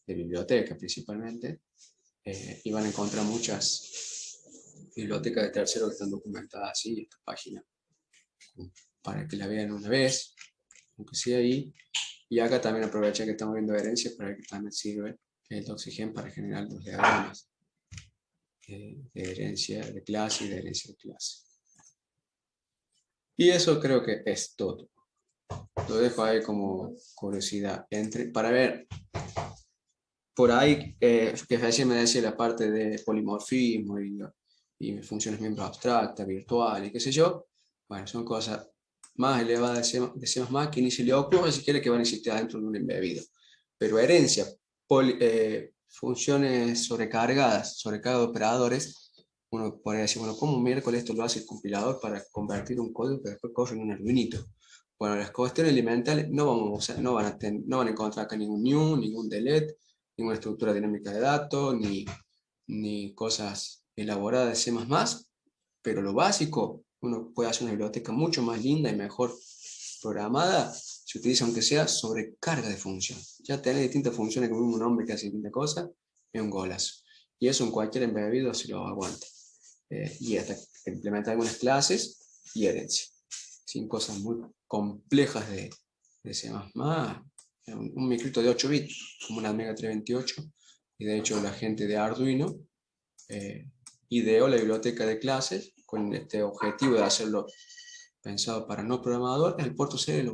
de biblioteca principalmente, y van a encontrar muchas bibliotecas de terceros que están documentadas así, esta página, para que la vean una vez, aunque sea ahí. Y acá también aprovechen que estamos viendo herencias para que también sirve el Doxygen para generar los diagramas de herencia de clase y de herencia de clase. Y eso creo que es todo. Lo dejo ahí como curiosidad. Para ver, por ahí, que recién me decía la parte de polimorfismo y funciones miembros abstractas, virtuales, qué sé yo. Bueno, son cosas más elevadas de C++ que ni se le ocurre si quiere que van a existir dentro de un embebido. Pero herencia, funciones sobrecargadas, sobrecarga de operadores, uno podría decir, bueno, ¿cómo miércoles esto lo hace el compilador para convertir un código que después corre en un Arduinito? Bueno, las cuestiones elementales no van a encontrar acá ningún new, ningún delete, ninguna estructura dinámica de datos, ni cosas elaboradas de C++, pero lo básico, uno puede hacer una biblioteca mucho más linda y mejor programada, se utiliza aunque sea sobrecarga de funciones. Ya tener distintas funciones con el mismo nombre que hace distintas cosas, es un golazo. Y eso en cualquier embebido se lo aguanta. Y hasta implementar algunas clases y herencia. Sin cosas muy complejas de C++. Un micrito de 8 bits, como una Amiga 328, y de hecho la gente de Arduino ideó la biblioteca de clases con este objetivo de hacerlo pensado para no programadores, el puerto C,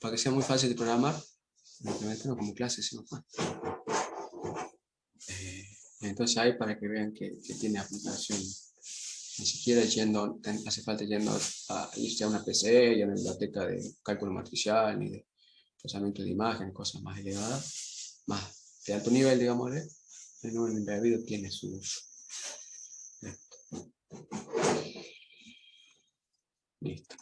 para que sea muy fácil de programar, implementarlo como clase C++. Entonces ahí para que vean que tiene aplicación. Ni siquiera hace falta irse a una PC y a una biblioteca de cálculo matricial, ni de procesamiento de imágenes, cosas más elevadas, más de alto nivel, digamos. El nuevo embebido tiene su uso. Listo.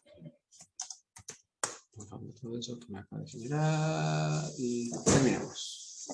Todo eso que me acaba de generar y terminamos.